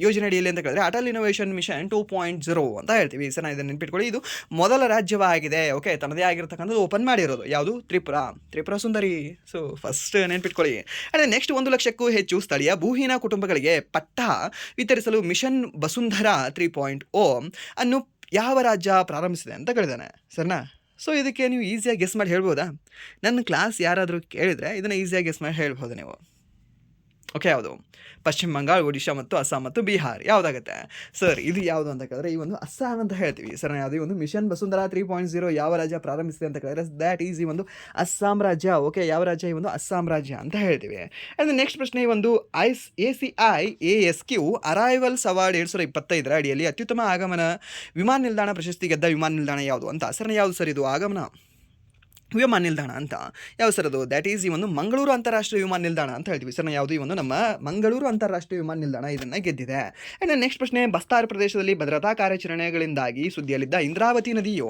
ಯೋಜನೆ ಅಡಿಯಲ್ಲಿ ಅಂತ ಕೇಳಿದ್ರೆ ಅಟಲ್ ಇನೋವೇಷನ್ ಮಿಷನ್ 2.0 ಅಂತ ಹೇಳ್ತೀವಿ ಸರ್. ಇದನ್ನು ನೆನ್ಪಿಟ್ಕೊಳ್ಳಿ, ಇದು ಮೊದಲ ರಾಜ್ಯವಾಗಿದೆ. ಓಕೆ, ತನ್ನದೇ ಆಗಿರ್ತಕ್ಕಂಥದ್ದು ಓಪನ್ ಮಾಡಿರೋದು ಯಾವುದು? ತ್ರಿಪುರಾ ಸುಂದರಿ. ಸೊ ಫಸ್ಟ್ ನೆನ್ಪಿಟ್ಕೊಳ್ಳಿ. ಅದೇ ನೆಕ್ಸ್ಟ್ 1 ಲಕ್ಷಕ್ಕೂ ಹೆಚ್ಚು ಸ್ಥಳೀಯ ಭೂಹೀನ ಕುಟುಂಬಗಳಿಗೆ ಪಟ್ಟ ವಿತರಿಸಲು ಮಿಷನ್ ವಸುಂಧರಾ 3.0 ಅನ್ನು ಯಾವ ರಾಜ್ಯ ಪ್ರಾರಂಭಿಸಿದೆ ಅಂತ ಕೇಳಿದಾನೆ ಸರ್ನಾ. ಸೊ ಇದಕ್ಕೆ ನೀವು ಈಸಿಯಾಗಿ ಗೆಸ್ ಮಾಡಿ ಹೇಳ್ಬೋದಾ? ನನ್ನ ಕ್ಲಾಸ್ ಯಾರಾದರೂ ಕೇಳಿದರೆ ಇದನ್ನು ಈಸಿಯಾಗಿ ಗೆಸ್ ಮಾಡಿ ಹೇಳ್ಬೋದು ನೀವು. ಓಕೆ, ಯಾವುದು? ಪಶ್ಚಿಮ ಬಂಗಾಳ, ಒಡಿಶಾ ಮತ್ತು ಅಸ್ಸಾಂ ಮತ್ತು ಬಿಹಾರ್ ಯಾವುದಾಗುತ್ತೆ ಸರ್? ಇದು ಯಾವುದು ಅಂತ ಕೇಳಿದ್ರೆ ಈ ಒಂದು ಅಸ್ಸಾಂ ಅಂತ ಹೇಳ್ತೀವಿ ಸರ್. ಯಾವುದು ಈ ಒಂದು ಮಿಷನ್ ವಸುಂಧರಾ 3.0 ಯಾವ ರಾಜ್ಯ ಪ್ರಾರಂಭಿಸಿದೆ ಅಂತ ಕೇಳಿದ್ರೆ ದ್ಯಾಟ್ ಈಸ್ ಈ ಒಂದು ಅಸ್ಸಾಂ ರಾಜ್ಯ. ಓಕೆ, ಯಾವ ರಾಜ್ಯ? ಈ ಒಂದು ಅಸ್ಸಾಂ ರಾಜ್ಯ ಅಂತ ಹೇಳ್ತೀವಿ. ಆ್ಯಂಡ್ ನೆಕ್ಸ್ಟ್ ಪ್ರಶ್ನೆ, ಈ ಒಂದು ACIASQ ಅರೈವಲ್ಸ್ ಅವಾರ್ಡ್ 2025 ಅಡಿಯಲ್ಲಿ ಅತ್ಯುತ್ತಮ ಆಗಮನ ವಿಮಾನ ನಿಲ್ದಾಣ ಪ್ರಶಸ್ತಿ ಗೆದ್ದ ವಿಮಾನ ನಿಲ್ದಾಣ ಯಾವುದು ಅಂತ ಸರ್? ಯಾವುದು ಸರ್ ಇದು ಆಗಮನ ವಿಮಾನ ನಿಲ್ದಾಣ ಅಂತ? ಯಾವ ಸರ್ ಅದು? ದ್ಯಾಟ್ ಈಸ್ ಈ ಒಂದು ಮಂಗಳೂರು ಅಂತಾರಾಷ್ಟ್ರೀಯ ವಿಮಾನ ನಿಲ್ದಾಣ ಅಂತ ಹೇಳ್ತೀವಿ ಸರ್. ಯಾವುದು? ಈ ಒಂದು ನಮ್ಮ ಮಂಗಳೂರು ಅಂತಾರಾಷ್ಟ್ರೀಯ ವಿಮಾನ ನಿಲ್ದಾಣ ಇದನ್ನು ಗೆದ್ದಿದೆ. ಆ್ಯಂಡ್ ನೆಕ್ಸ್ಟ್ ಪ್ರಶ್ನೆ, ಬಸ್ತಾರ್ ಪ್ರದೇಶದಲ್ಲಿ ಭದ್ರತಾ ಕಾರ್ಯಾಚರಣೆಗಳಿಂದಾಗಿ ಸುದ್ದಿಯಲ್ಲಿದ್ದ ಇಂದ್ರಾವತಿ ನದಿಯು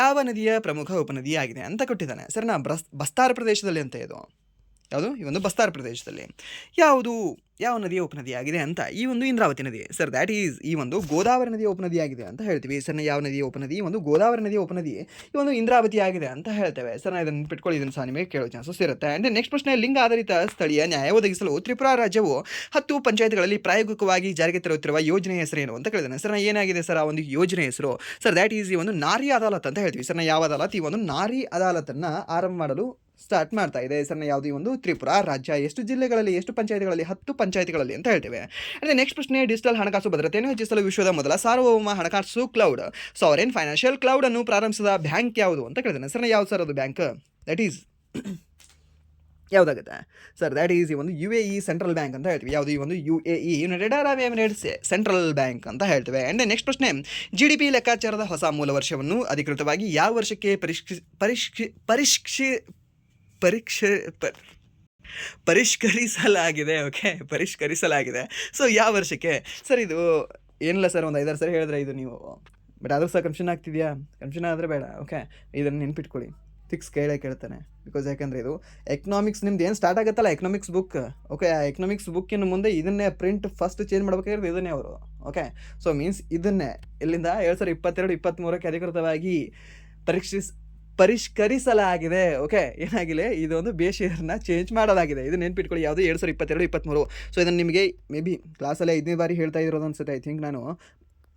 ಯಾವ ನದಿಯ ಪ್ರಮುಖ ಉಪನದಿಯಾಗಿದೆ ಅಂತ ಕೊಟ್ಟಿದ್ದಾನೆ ಸರ್. ಬಸ್ತಾರ್ ಪ್ರದೇಶದಲ್ಲಿ ಅಂತ ಇದು ಯಾವುದು? ಈ ಒಂದು ಬಸ್ತಾರ್ ಪ್ರದೇಶದಲ್ಲಿ ಯಾವ ನದಿಯ ಉಪನದಿಯಾಗಿದೆ ಅಂತ? ಈ ಒಂದು ಇಂದ್ರಾವತಿ ನದಿ ಸರ್. ದ್ಯಾಟ್ ಈಸ್ ಈ ಒಂದು ಗೋದಾವರಿ ನದಿಯ ಉಪನದಿಯಾಗಿದೆ ಅಂತ ಹೇಳ್ತೀವಿ ಸರ್. ಯಾವ ನದಿಯ ಉಪನದಿ? ಈ ಒಂದು ಗೋದಾವರಿ ನದಿಯ ಉಪನದಿ ಈ ಒಂದು ಇಂದ್ರಾವತಿ ಆಗಿದೆ ಅಂತ ಹೇಳ್ತೇವೆ ಸರ್. ಇದನ್ನು ನೆನ್ಪಿಟ್ಕೊಳ್ಳಿ, ಇದನ್ನು ಸಹ ನಿಮಗೆ ಕೇಳೋ ಚಾನ್ಸಸ್ ಇರುತ್ತೆ. ಆ್ಯಂಡ್ ನೆಕ್ಸ್ಟ್ ಪ್ರಶ್ನೆ, ಲಿಂಗ ಆಧಾರಿತ ಸ್ಥಳೀಯ ನ್ಯಾಯ ಒದಗಿಸಲು ತ್ರಿಪುರಾ ರಾಜ್ಯವು 10 ಪಂಚಾಯತ್ಗಳಲ್ಲಿ ಪ್ರಾಯೋಗಿಕವಾಗಿ ಜಾರಿಗೆ ತರುತ್ತಿರುವ ಯೋಜನೆಯ ಹೆಸರೇನು ಅಂತ ಕೇಳಿದಾನೆ ಸರ್. ಏನಾಗಿದೆ ಸರ್ ಆ ಒಂದು ಯೋಜನೆ ಹೆಸರು? ಸರ್ ದ್ಯಾಟ್ ಈಸ್ ಈ ಒಂದು ನಾರಿ ಅದಾಲತ್ ಅಂತ ಹೇಳ್ತೀವಿ ಸರ್. ಯಾವ ಅದಾಲತ್? ಈ ಒಂದು ನಾರಿ ಅದಾಲತನ್ನು ಆರಂಭ ಮಾಡಲು ಸ್ಟಾರ್ಟ್ ಮಾಡ್ತಾ ಇದೆ ಸರ್. ಯಾವುದು? ಈ ಒಂದು ತ್ರಿಪುರಾ ರಾಜ್ಯ. ಎಷ್ಟು ಜಿಲ್ಲೆಗಳಲ್ಲಿ, ಎಷ್ಟು ಪಂಚಾಯತ್ಗಳಲ್ಲಿ? 10 ಪಂಚಾಯತ್ಗಳಲ್ಲಿ ಅಂತ ಹೇಳ್ತೇವೆ. ಅದೇ ನೆಕ್ಸ್ಟ್ ಪ್ರಶ್ನೆ, ಡಿಜಿಟಲ್ ಹಣಕಾಸು ಭದ್ರತೆಯನ್ನು ಹೆಚ್ಚಿಸಲು ವಿಶ್ವದ ಮೊದಲ ಸಾರ್ವಭೌಮ ಹಣಕಾಸು ಕ್ಲೌಡ್ ಸಾವರೆನ್ ಫೈನಾನ್ಷಿಯಲ್ ಕ್ಲೌಡ್ ಅನ್ನು ಪ್ರಾರಂಭಿಸಿದ ಬ್ಯಾಂಕ್ ಯಾವುದು ಅಂತ ಕೇಳಿದಾನೆ ಸರ್. ಯಾವುದು ಸರ್ ಅದು ಬ್ಯಾಂಕ್? ದಟ್ ಈಸ್ ಯಾವುದಾಗುತ್ತೆ ಸರ್? ದ್ಯಾಟ್ ಈಸ್ ಈ ಒಂದು UAE ಸೆಂಟ್ರಲ್ ಬ್ಯಾಂಕ್ ಅಂತ ಹೇಳ್ತೀವಿ. ಯಾವುದು? ಈ ಒಂದು UAE United Arab Emirates central bank ಅಂತ ಹೇಳ್ತೇವೆ. ಆ್ಯಂಡ್ ನೆಕ್ಸ್ಟ್ ಪ್ರಶ್ನೆ, GDP ಲೆಕ್ಕಾಚಾರದ ಹೊಸ ಮೂಲ ವರ್ಷವನ್ನು ಅಧಿಕೃತವಾಗಿ ಯಾವ ವರ್ಷಕ್ಕೆ ಪರಿಷ್ಕರಿಸಲಾಗಿದೆ? ಓಕೆ, ಪರಿಷ್ಕರಿಸಲಾಗಿದೆ. ಸೊ ಯಾವ ವರ್ಷಕ್ಕೆ ಸರ್ ಇದು? ಏನಿಲ್ಲ ಸರ್, ಒಂದು 5-6 ಸರಿ ಹೇಳಿದ್ರೆ ಇದು ನೀವು, ಬಟ್ ಆದರೂ ಸಹ ಕನ್ಫ್ಯೂಷನ್ ಆಗ್ತಿದೆಯಾ? ಕನ್ಫ್ಯೂಷನ್ ಆದರೆ ಬೇಡ. ಓಕೆ, ಇದನ್ನು ನೆನ್ಪಿಟ್ಕೊಳ್ಳಿ, ಫಿಕ್ಸ್ ಕೇಳ್ತಾನೆ. ಬಿಕಾಸ್ ಯಾಕಂದರೆ ಇದು ಎಕನಾಮಿಕ್ಸ್ ನಿಮ್ದು ಏನು ಸ್ಟಾರ್ಟ್ ಆಗುತ್ತಲ್ಲ, ಎಕನಾಮಿಕ್ಸ್ ಬುಕ್. ಓಕೆ, ಆ ಎಕನಾಮಿಕ್ಸ್ ಬುಕ್ಕಿನ ಮುಂದೆ ಇದನ್ನೇ ಪ್ರಿಂಟ್ ಫಸ್ಟ್ ಚೇಂಜ್ ಮಾಡಬೇಕಾಗಿರೋದು ಇದನ್ನೇ ಅವರು. ಓಕೆ, ಸೊ ಮೀನ್ಸ್ ಇದನ್ನೇ ಇಲ್ಲಿಂದ 2022-23ಕ್ಕೆ ಅಧಿಕೃತವಾಗಿ ಪರಿಷ್ಕರಿಸಲಾಗಿದೆ. ಓಕೆ, ಏನಾಗಿದೆ? ಇದೊಂದು ಬೇಷೇರ್ನ ಚೇಂಜ್ ಮಾಡಲಾಗಿದೆ. ಇದು ನೆನ್ಪಿಟ್ಕೊಳ್ಳಿ. ಯಾವುದು? 2022-23. ಸೊ ಇದನ್ನು ನಿಮಗೆ ಮೇ ಬಿ ಕ್ಲಾಸಲ್ಲೇ 5ನೇ ಬಾರಿ ಹೇಳ್ತಾ ಇರೋದು ಅನ್ಸುತ್ತೆ. ಐ ಥಿಂಕ್ ನಾನು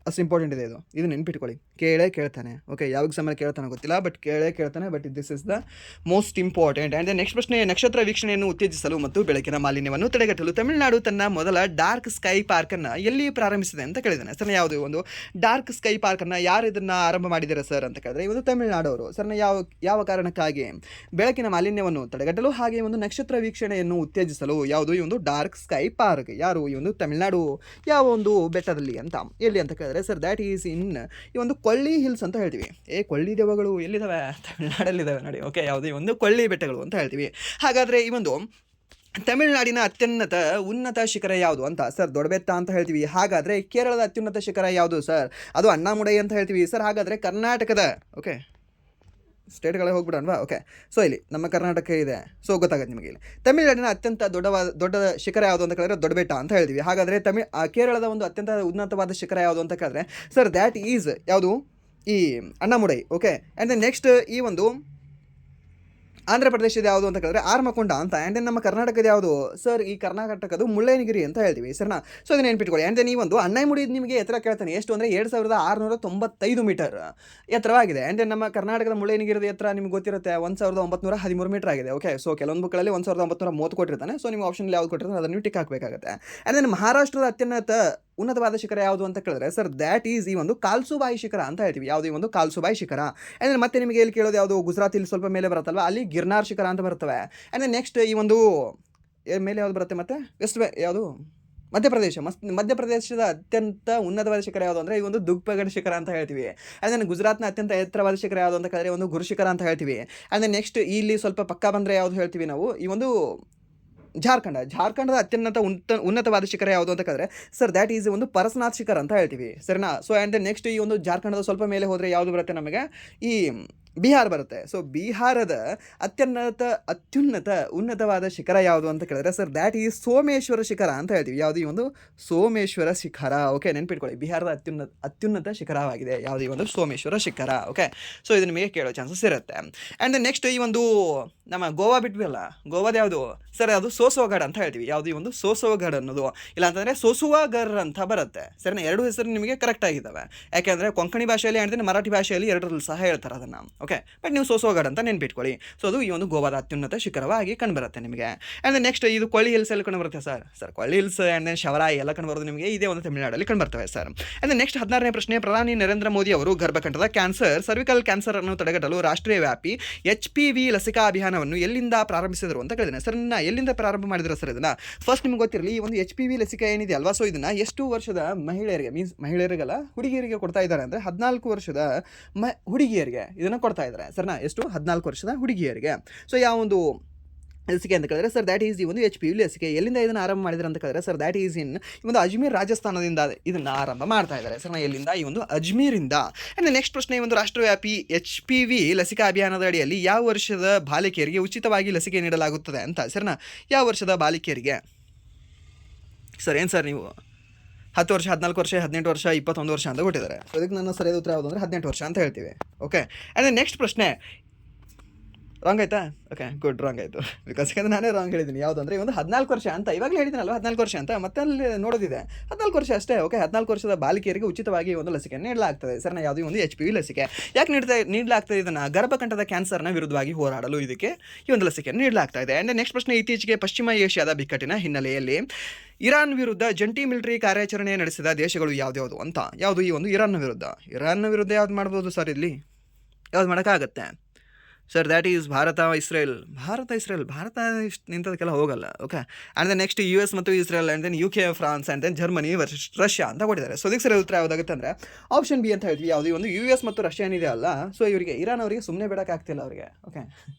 ಅಷ್ಟು ಇಂಪಾರ್ಟೆಂಟ್ ಇದೆ ಇದು ನೆನ್ಪಿಟ್ಕೊಳ್ಳಿ. ಕೇಳ್ತಾನೆ. ಓಕೆ, ಯಾವ ಸಮಯ ಕೇಳ್ತಾನೆ ಗೊತ್ತಿಲ್ಲ, ಬಟ್ ಕೇಳ್ತಾನೆ. But this is the most important. And next ಪ್ರಶ್ನೆ, ನಕ್ಷತ್ರ ವೀಕ್ಷಣೆಯನ್ನು ಉತ್ತೇಜಿಸಲು ಮತ್ತು ಬೆಳಕಿನ ಮಾಲಿನ್ಯವನ್ನು ತಡೆಗಟ್ಟಲು ತಮಿಳುನಾಡು ತನ್ನ ಮೊದಲ ಡಾರ್ಕ್ ಸ್ಕೈ ಪಾರ್ಕನ್ನು ಎಲ್ಲಿ ಪ್ರಾರಂಭಿಸಿದೆ ಅಂತ ಕೇಳಿದ್ದಾನೆ ಸರ್. ಯಾವುದು? ಒಂದು ಡಾರ್ಕ್ ಸ್ಕೈ ಪಾರ್ಕನ್ನು ಯಾರು ಇದನ್ನು ಆರಂಭ ಮಾಡಿದ್ದಾರೆ ಸರ್ ಅಂತ ಕೇಳಿದ್ರೆ ಇದು ತಮಿಳುನಾಡವರು ಸರ್. ಯಾವ ಕಾರಣಕ್ಕಾಗಿ? ಬೆಳಕಿನ ಮಾಲಿನ್ಯವನ್ನು ತಡೆಗಟ್ಟಲು ಹಾಗೆ ಒಂದು ನಕ್ಷತ್ರ ವೀಕ್ಷಣೆಯನ್ನು ಉತ್ತೇಜಿಸಲು. ಯಾವುದು? ಈ ಒಂದು ಡಾರ್ಕ್ ಸ್ಕೈ ಪಾರ್ಕ್ ಯಾರು? ಈ ಒಂದು ತಮಿಳುನಾಡು ಯಾವ ಒಂದು ಬೆಟ್ಟದಲ್ಲಿ ಅಂತ, ಎಲ್ಲಿ ಅಂತ ಕೇಳಿದ್ರೆ ಸರ್ ದ್ಯಾಟ್ ಈಸ್ ಇನ್ ಈ ಒಂದು ಕೊಳ್ಳಿ ಹಿಲ್ಸ್ ಅಂತ ಹೇಳ್ತೀವಿ. ಕೊಳ್ಳಿ ದೆವ್ವಗಳು ಎಲ್ಲಿದ್ದಾವೆ? ತಮಿಳುನಾಡಲ್ಲಿದ್ದಾವೆ ನೋಡಿ. ಓಕೆ, ಯಾವುದೇ ಒಂದು ಕೊಳ್ಳಿ ಬೆಟ್ಟಗಳು ಅಂತ ಹೇಳ್ತೀವಿ. ಹಾಗಾದರೆ ಈ ಒಂದು ತಮಿಳುನಾಡಿನ ಉನ್ನತ ಶಿಖರ ಯಾವುದು ಅಂತ ಸರ್? ದೊಡ್ಡಬೆಟ್ಟ ಅಂತ ಹೇಳ್ತೀವಿ. ಹಾಗಾದರೆ ಕೇರಳದ ಅತ್ಯುನ್ನತ ಶಿಖರ ಯಾವುದು ಸರ್? ಅದು ಅಣ್ಣಾಮುಡೈ ಅಂತ ಹೇಳ್ತೀವಿ ಸರ್. ಹಾಗಾದರೆ ಕರ್ನಾಟಕದ ಓಕೆ ಸ್ಟೇಟ್ಗಳಿಗೆ ಹೋಗ್ಬಿಡೋಣವಾ? ಓಕೆ, ಸೊ ಇಲ್ಲಿ ನಮ್ಮ ಕರ್ನಾಟಕ ಇದೆ. ಸೊ ಗೊತ್ತಾಗುತ್ತೆ ನಿಮಗೆ. ಇಲ್ಲಿ ತಮಿಳುನಾಡಿನ ಅತ್ಯಂತ ದೊಡ್ಡ ಶಿಖರ ಯಾವುದು ಅಂತ ಕೇಳಿದ್ರೆ ದೊಡ್ಡಬೆಟ್ಟ ಅಂತ ಹೇಳ್ತೀವಿ. ಹಾಗಾದರೆ ಕೇರಳದ ಒಂದು ಅತ್ಯಂತ ಉನ್ನತವಾದ ಶಿಖರ ಯಾವುದು ಅಂತ ಕೇಳಿದ್ರೆ ಸರ್ ದ್ಯಾಟ್ ಈಸ್ ಯಾವುದು? ಈ ಅಣ್ಣಾಮುಡೈ. ಓಕೆ, ಆ್ಯಂಡ್ ನೆಕ್ಸ್ಟ್ ಈ ಒಂದು ಆಂಧ್ರ ಪ್ರದೇಶದ ಯಾವುದು ಅಂತ ಕೇಳಿದ್ರೆ ಆರ್ಮಕೊಂಡ ಅಂತ. ಆ್ಯಂಡ್ ದೆನ್ ನಮ್ಮ ಕರ್ನಾಟಕದ ಯಾವುದು ಸರ್? ಈ ಕರ್ನಾಟಕದ್ದು ಮುಳ್ಳಯ್ಯನಗಿರಿ ಅಂತ ಹೇಳ್ತೀವಿ ಸರ್ನಾ. ಸೊ ಇದನ್ನು ನೆನ್ಪಿಟ್ಕೊಳ್ಳಿ. ಆ್ಯಂಡ್ ದೆನ್ ಈ ಒಂದು ಅಣ್ಣಾಮುಡಿ ನಿಮಗೆ ಎತ್ತರ ಕೇಳ್ತಾನೆ. ಎಷ್ಟು ಅಂದರೆ 2695 ಮೀಟರ್ ಎತ್ತರವಾಗಿದೆ. ಆ್ಯಂಡ್ ದೆನ್ ನಮ್ಮ ಕರ್ನಾಟಕದ ಮುಳ್ಳಯ್ಯನಗಿರಿದ ಎತ್ತರ ನಿಮ್ಗೆ ಗೊತ್ತಿರುತ್ತೆ 1913 ಮೀಟರ್ ಆಗಿದೆ. ಓಕೆ, ಸೊ ಕೆಲವೊಂದು ಬುಕ್ಗಳಲ್ಲಿ 1930 ಕೊಟ್ಟಿರ್ತಾನೆ. ಸೊ ನಿಮ್ಗೆ ಆಪ್ಷನ್ ಯಾವ್ದು ಕೊಟ್ಟಿರ್ತಾನೆ ಅದನ್ನು ನೀವು ಟಿಕ್ ಹಾಕಬೇಕಾಗುತ್ತೆ. ಆ್ಯಂಡ್ ದೆನ್ ಮಹಾರಾಷ್ಟ್ರದ ಉನ್ನತವಾದ ಶಿಖರ ಯಾವುದು ಅಂತ ಕೇಳಿದ್ರೆ ಸರ್ ದ್ಯಾಟ್ ಈಸ್ ಈ ಒಂದು ಕಾಲ್ಸುಬಾಯಿ ಶಿಖರ ಅಂತ ಹೇಳ್ತೀವಿ. ಯಾವುದು? ಈ ಒಂದು ಕಾಲ್ಸುಬಾಯಿ ಶಿಖರ. ಆ್ಯಂಡ್ ಮತ್ತೆ ನಿಮಗೆ ಎಲ್ಲಿ ಕೇಳೋದು ಯಾವುದು? ಗುಜರಾತ್ ಇಲ್ಲಿ ಸ್ವಲ್ಪ ಮೇಲೆ ಬರುತ್ತಲ್ವ, ಅಲ್ಲಿ ಗಿರ್ನಾರ್ ಶಿಖರ ಅಂತ ಬರ್ತವೆ. ಆ್ಯಂಡ್ ನೆಕ್ಸ್ಟ್ ಈ ಒಂದು ಮೇಲೆ ಯಾವುದು ಬರುತ್ತೆ ಮತ್ತು ಯಾವುದು ಮಧ್ಯಪ್ರದೇಶದ ಅತ್ಯಂತ ಉನ್ನತವಾದ ಶಿಖರ ಯಾವುದು ಅಂದರೆ ಈ ಒಂದು ದುಗ್ಪಗಡ್ ಶಿಖರ ಅಂತ ಹೇಳ್ತೀವಿ. ಅದನ್ನು ಗುಜರಾತ್ನ ಅತ್ಯಂತ ಎತ್ತರವಾದ ಶಿಖರ ಯಾವುದು ಅಂತ ಕೇಳಿದ್ರೆ ಒಂದು ಗುರು ಶಿಖರ ಅಂತ ಹೇಳ್ತೀವಿ. ಅಂದರೆ ನೆಕ್ಸ್ಟ್ ಇಲ್ಲಿ ಸ್ವಲ್ಪ ಪಕ್ಕ ಬಂದರೆ ಯಾವುದು ಹೇಳ್ತೀವಿ ನಾವು, ಈ ಒಂದು ಜಾರ್ಖಂಡದ ಅತ್ಯುನ್ನತ ಉನ್ನತವಾದ ಶಿಖರ ಯಾವುದು ಅಂತ ಕೇಳಿದ್ರೆ ಸರ್ ದ್ಯಾಟ್ ಈಸ್ ಒಂದು ಪರಸ್ನಾಥ್ ಶಿಖರ ಅಂತ ಹೇಳ್ತೀವಿ, ಸರಿನಾ. ಸೊ ಆ್ಯಂಡ್ ನೆಕ್ಸ್ಟ್ ಈ ಒಂದು ಜಾರ್ಖಂಡದ ಸ್ವಲ್ಪ ಮೇಲೆ ಹೋದರೆ ಯಾವುದು ಬರುತ್ತೆ ನಮಗೆ, ಈ ಬಿಹಾರ ಬರುತ್ತೆ. ಸೊ ಬಿಹಾರದ ಅತ್ಯುನ್ನತ ಉನ್ನತವಾದ ಶಿಖರ ಯಾವುದು ಅಂತ ಕೇಳಿದ್ರೆ ಸರ್ ದ್ಯಾಟ್ ಈಸ್ ಸೋಮೇಶ್ವರ ಶಿಖರ ಅಂತ ಹೇಳ್ತೀವಿ. ಯಾವುದು ಈ ಒಂದು ಸೋಮೇಶ್ವರ ಶಿಖರ. ಓಕೆ, ನೆನ್ಪಿಟ್ಕೊಳ್ಳಿ, ಬಿಹಾರದ ಅತ್ಯುನ್ನತ ಶಿಖರವಾಗಿದೆ ಯಾವುದು ಈ ಒಂದು ಸೋಮೇಶ್ವರ ಶಿಖರ. ಓಕೆ, ಸೊ ಇದು ನಿಮಗೆ ಕೇಳೋ ಚಾನ್ಸಸ್ ಇರುತ್ತೆ. ಆ್ಯಂಡ್ ನೆಕ್ಸ್ಟ್ ಈ ಒಂದು ನಮ್ಮ ಗೋವಾ ಬಿಟ್ವಲ್ಲ, ಗೋವಾದ ಯಾವುದು ಸರ್, ಅದು ಸೋಸೋಗಢ್ ಅಂತ ಹೇಳ್ತೀವಿ. ಯಾವುದು ಈ ಒಂದು ಸೋಸೋಗಢ್ ಅನ್ನೋದು, ಇಲ್ಲ ಅಂತಂದರೆ ಸೋಸುವಾಗರ್ ಅಂತ ಬರುತ್ತೆ, ಸರಿನಾ. ಎರಡು ಹೆಸರು ನಿಮಗೆ ಕರೆಕ್ಟ್ ಆಗಿದ್ದಾವೆ, ಯಾಕೆಂದರೆ ಕೊಂಕಣಿ ಭಾಷೆಯಲ್ಲಿ ಹೇಳ್ತೀನಿ, ಮರಾಠಿ ಭಾಷೆಯಲ್ಲಿ ಎರಡರಲ್ಲಿ ಸಹ ಹೇಳ್ತಾರೆ ಅದನ್ನು. ಓಕೆ, ಬಟ್ ನೀವು ಸೋಸೋಗಢ್ ಅಂತ ನೆನ್ಪಿಟ್ಕೊಳ್ಳಿ. ಸೊ ಅದು ಈ ಒಂದು ಗೋವಾದ ಅತ್ಯುನ್ನತ ಶಿಖರವಾಗಿ ಕಂಡುಬರುತ್ತೆ ನಿಮಗೆ. ಆ್ಯಂಡ್ ನೆಕ್ಸ್ಟ್ ಇದು ಕೊಳ್ಳಿ ಹಿಲ್ಸ್ ಎಲ್ಲ ಕಂಡುಬರುತ್ತೆ ಸರ್ ಕೊಳ್ಳಿ ಹಿಲ್ಸ್ ಆ್ಯಂಡ್ ದೆನ್ ಶವರಾಯಿ ಎಲ್ಲ ಕಂಡುಬರೋದು ನಿಮಗೆ ಇದೇ ಒಂದು ತಮಿಳುನಾಡಲ್ಲಿ ಕಂಡುಬರ್ತವೆ ಸರ್. ಆ್ಯಂಡ್ ನೆಕ್ಸ್ಟ್ 16ನೇ ಪ್ರಶ್ನೆ, ಪ್ರಧಾನಿ ನರೇಂದ್ರ ಮೋದಿ ಅವರು ಗರ್ಭಕಂಠದ ಕ್ಯಾನ್ಸರ್, ಸರ್ವಿಕಲ್ ಕ್ಯಾನ್ಸರ್ ಅನ್ನು ತಡೆಗಟ್ಟಲು ರಾಷ್ಟ್ರೀಯ ವ್ಯಾಪಿ HPV ಲಸಿಕಾ ಅಭಿಯಾನವನ್ನು ಎಲ್ಲಿಂದ ಪ್ರಾರಂಭಿಸಿದರು ಅಂತ ಕೇಳಿದ್ದೇನೆ ಸರ್. ಎಲ್ಲಿಂದ ಪ್ರಾರಂಭ ಮಾಡಿದ್ರು ಸರ್ ಇದನ್ನು? ಫಸ್ಟ್ ನಿಮ್ಗೆ ಗೊತ್ತಿರಲಿ, ಈ ಒಂದು HPV ಲಸಿಕೆ ಏನಿದೆ ಅಲ್ವಾ, ಸೊ ಇದನ್ನು ಎಷ್ಟು ವರ್ಷದ ಮಹಿಳೆಯರಿಗೆ, ಮಹಿಳೆಯರಿಗಲ್ಲ ಹುಡುಗಿಯರಿಗೆ ಕೊಡ್ತಾ ಇದ್ದಾರೆ ಅಂದರೆ 14 ವರ್ಷದ ಹುಡುಗಿಯರಿಗೆ ಇದನ್ನು ಕೊಡ್ತಾ ಇದ್ದಾರೆ ಸರ್ನಾ. ಎಷ್ಟು? 14 ವರ್ಷದ ಹುಡುಗಿಯರಿಗೆ. ಸೊ ಯಾವ ಒಂದು ಲಸಿಕೆ ಅಂತ ಕೇಳಿದ್ರೆ ಸರ್ ದ್ಯಾಟ್ ಈಸ್ ಈ ಒಂದು HPV ಲಸಿಕೆ ಎಲ್ಲಿಂದ ಇದನ್ನು ಆರಂಭ ಮಾಡಿದ್ರೆ ಅಂತ ಕೇಳಿದ್ರೆ ಸರ್ ದ್ಯಾಟ್ ಈಸ್ ಇನ್ ಈ ಒಂದು ಅಜ್ಮೀರ್ ರಾಜಸ್ಥಾನದಿಂದ ಇದನ್ನು ಆರಂಭ ಮಾಡ್ತಾ ಇದ್ದಾರೆ ಸರ್. ಎಲ್ಲಿಂದ? ಈ ಒಂದು ಅಜ್ಮೀರಿಂದ. ಆ್ಯಂಡ್ ನೆಕ್ಸ್ಟ್ ಪ್ರಶ್ನೆ, ಈ ಒಂದು ರಾಷ್ಟ್ರವ್ಯಾಪಿ HPV ಲಸಿಕಾ ಅಭಿಯಾನದ ಅಡಿಯಲ್ಲಿ ಯಾವ ವರ್ಷದ ಬಾಲಕಿಯರಿಗೆ ಉಚಿತವಾಗಿ ಲಸಿಕೆ ನೀಡಲಾಗುತ್ತದೆ ಅಂತ ಸರ್ನಾ. ಯಾವ ವರ್ಷದ ಬಾಲಕಿಯರಿಗೆ ಸರ್? ಏನು ಸರ್ ನೀವು 10 ವರ್ಷ, 14 ವರ್ಷ, 18 ವರ್ಷ, 21 ವರ್ಷ ಅಂತ ಕೊಟ್ಟಿದ್ದಾರೆ. ಸೊ ಅದಕ್ಕೆ ನನ್ನ ಸರಿಯಾದ ಉತ್ತರ ಯಾವುದು ಅಂದರೆ 18 ವರ್ಷ ಅಂತ ಹೇಳ್ತೀವಿ. ಓಕೆ, ಆ್ಯಂಡ್ ನೆಕ್ಸ್ಟ್ ಪ್ರಶ್ನೆ ರಾಂಗ್ ಆಯ್ತಾ? ಓಕೆ, ಗುಡ್, ರಾಂಗ್ ಆಯಿತು. ಬಿಕಾಸ್ ಯಾಕಂದರೆ ನಾನೇ ರಾಂಗ್ ಹೇಳಿದ್ದೀನಿ. ಯಾವುದು ಅಂದರೆ ಒಂದು 14 ವರ್ಷ ಅಂತ ಇವಾಗಲೇ ಹೇಳಿದ್ದೀನಲ್ವ, 14 ವರ್ಷ ಅಂತ ಮತ್ತೆ ಅಲ್ಲಿ ನೋಡೋದಿದೆ 14 ವರ್ಷ ಅಷ್ಟೇ. ಓಕೆ, 14 ವರ್ಷದ ಬಾಲಕಿಯರಿಗೆ ಉಚಿತವಾಗಿ ಒಂದು ಲಸಿಕೆಯನ್ನು ನೀಡಲಾಗ್ತದೆ ಸರ್. ಯಾವುದೇ ಒಂದು HPV ಲಸಿಕೆ ಯಾಕೆ ನೀಡಲಾಗ್ತದೆ ಇದನ್ನು? ಗರ್ಭಕಂಠದ ಕ್ಯಾನ್ಸರ್ನ ವಿರುದ್ಧವಾಗಿ ಹೋರಾಡಲು ಇದಕ್ಕೆ ಈ ಒಂದು ಲಸಿಕೆಯನ್ನು ನೀಡಲಾಗ್ತಾ ಇದೆ. ಆ್ಯಂಡ್ ನೆಕ್ಸ್ಟ್ ಪ್ರಶ್ನೆ, ಇತ್ತೀಚೆಗೆ ಪಶ್ಚಿಮ ಏಷ್ಯಾದ ಬಿಕ್ಕಟ್ಟಿನ ಹಿನ್ನೆಲೆಯಲ್ಲಿ ಇರಾನ್ ವಿರುದ್ಧ ಜಂಟಿ ಮಿಲಿಟರಿ ಕಾರ್ಯಾಚರಣೆ ನಡೆಸಿದ ದೇಶಗಳು ಯಾವ್ದ್ಯಾವುದು ಅಂತ. ಯಾವುದು ಈ ಒಂದು ಇರಾನ್ ವಿರುದ್ಧ ಯಾವ್ದು ಮಾಡ್ಬೋದು ಸರ್? ಇಲ್ಲಿ ಯಾವ್ದು ಮಾಡೋಕ್ಕಾಗತ್ತೆ sir? That is Bharat Israel. Bharat ಇಂಥದಕ್ಕೆಲ್ಲ ಹೋಗಲ್ಲ. Okay, and then next US ಮತ್ತು Israel, and then UK, France, and then Germany versus Russia ಅಂತ ಕೊಟ್ಟಿದ್ದಾರೆ. ಸೊ ಅದಕ್ಕೆ ಸರಿ ಉತ್ತರ ಯಾವುದಾಗುತ್ತೆ ಅಂದರೆ ಆಪ್ಷನ್ ಬಿ ಅಂತ ಹೇಳ್ತೀವಿ. ಯಾವುದು? ಒಂದು US ಮತ್ತು ರಷ್ಯಾ ಏನಿದೆ ಅಲ್ಲ, ಸೊ ಇವರಿಗೆ ಇರಾನ್ ಅವರಿಗೆ ಸುಮ್ಮನೆ ಬಿಡೋಕ್ಕಾಗ್ತಿಲ್ಲ ಅವರಿಗೆ. ಓಕೆ,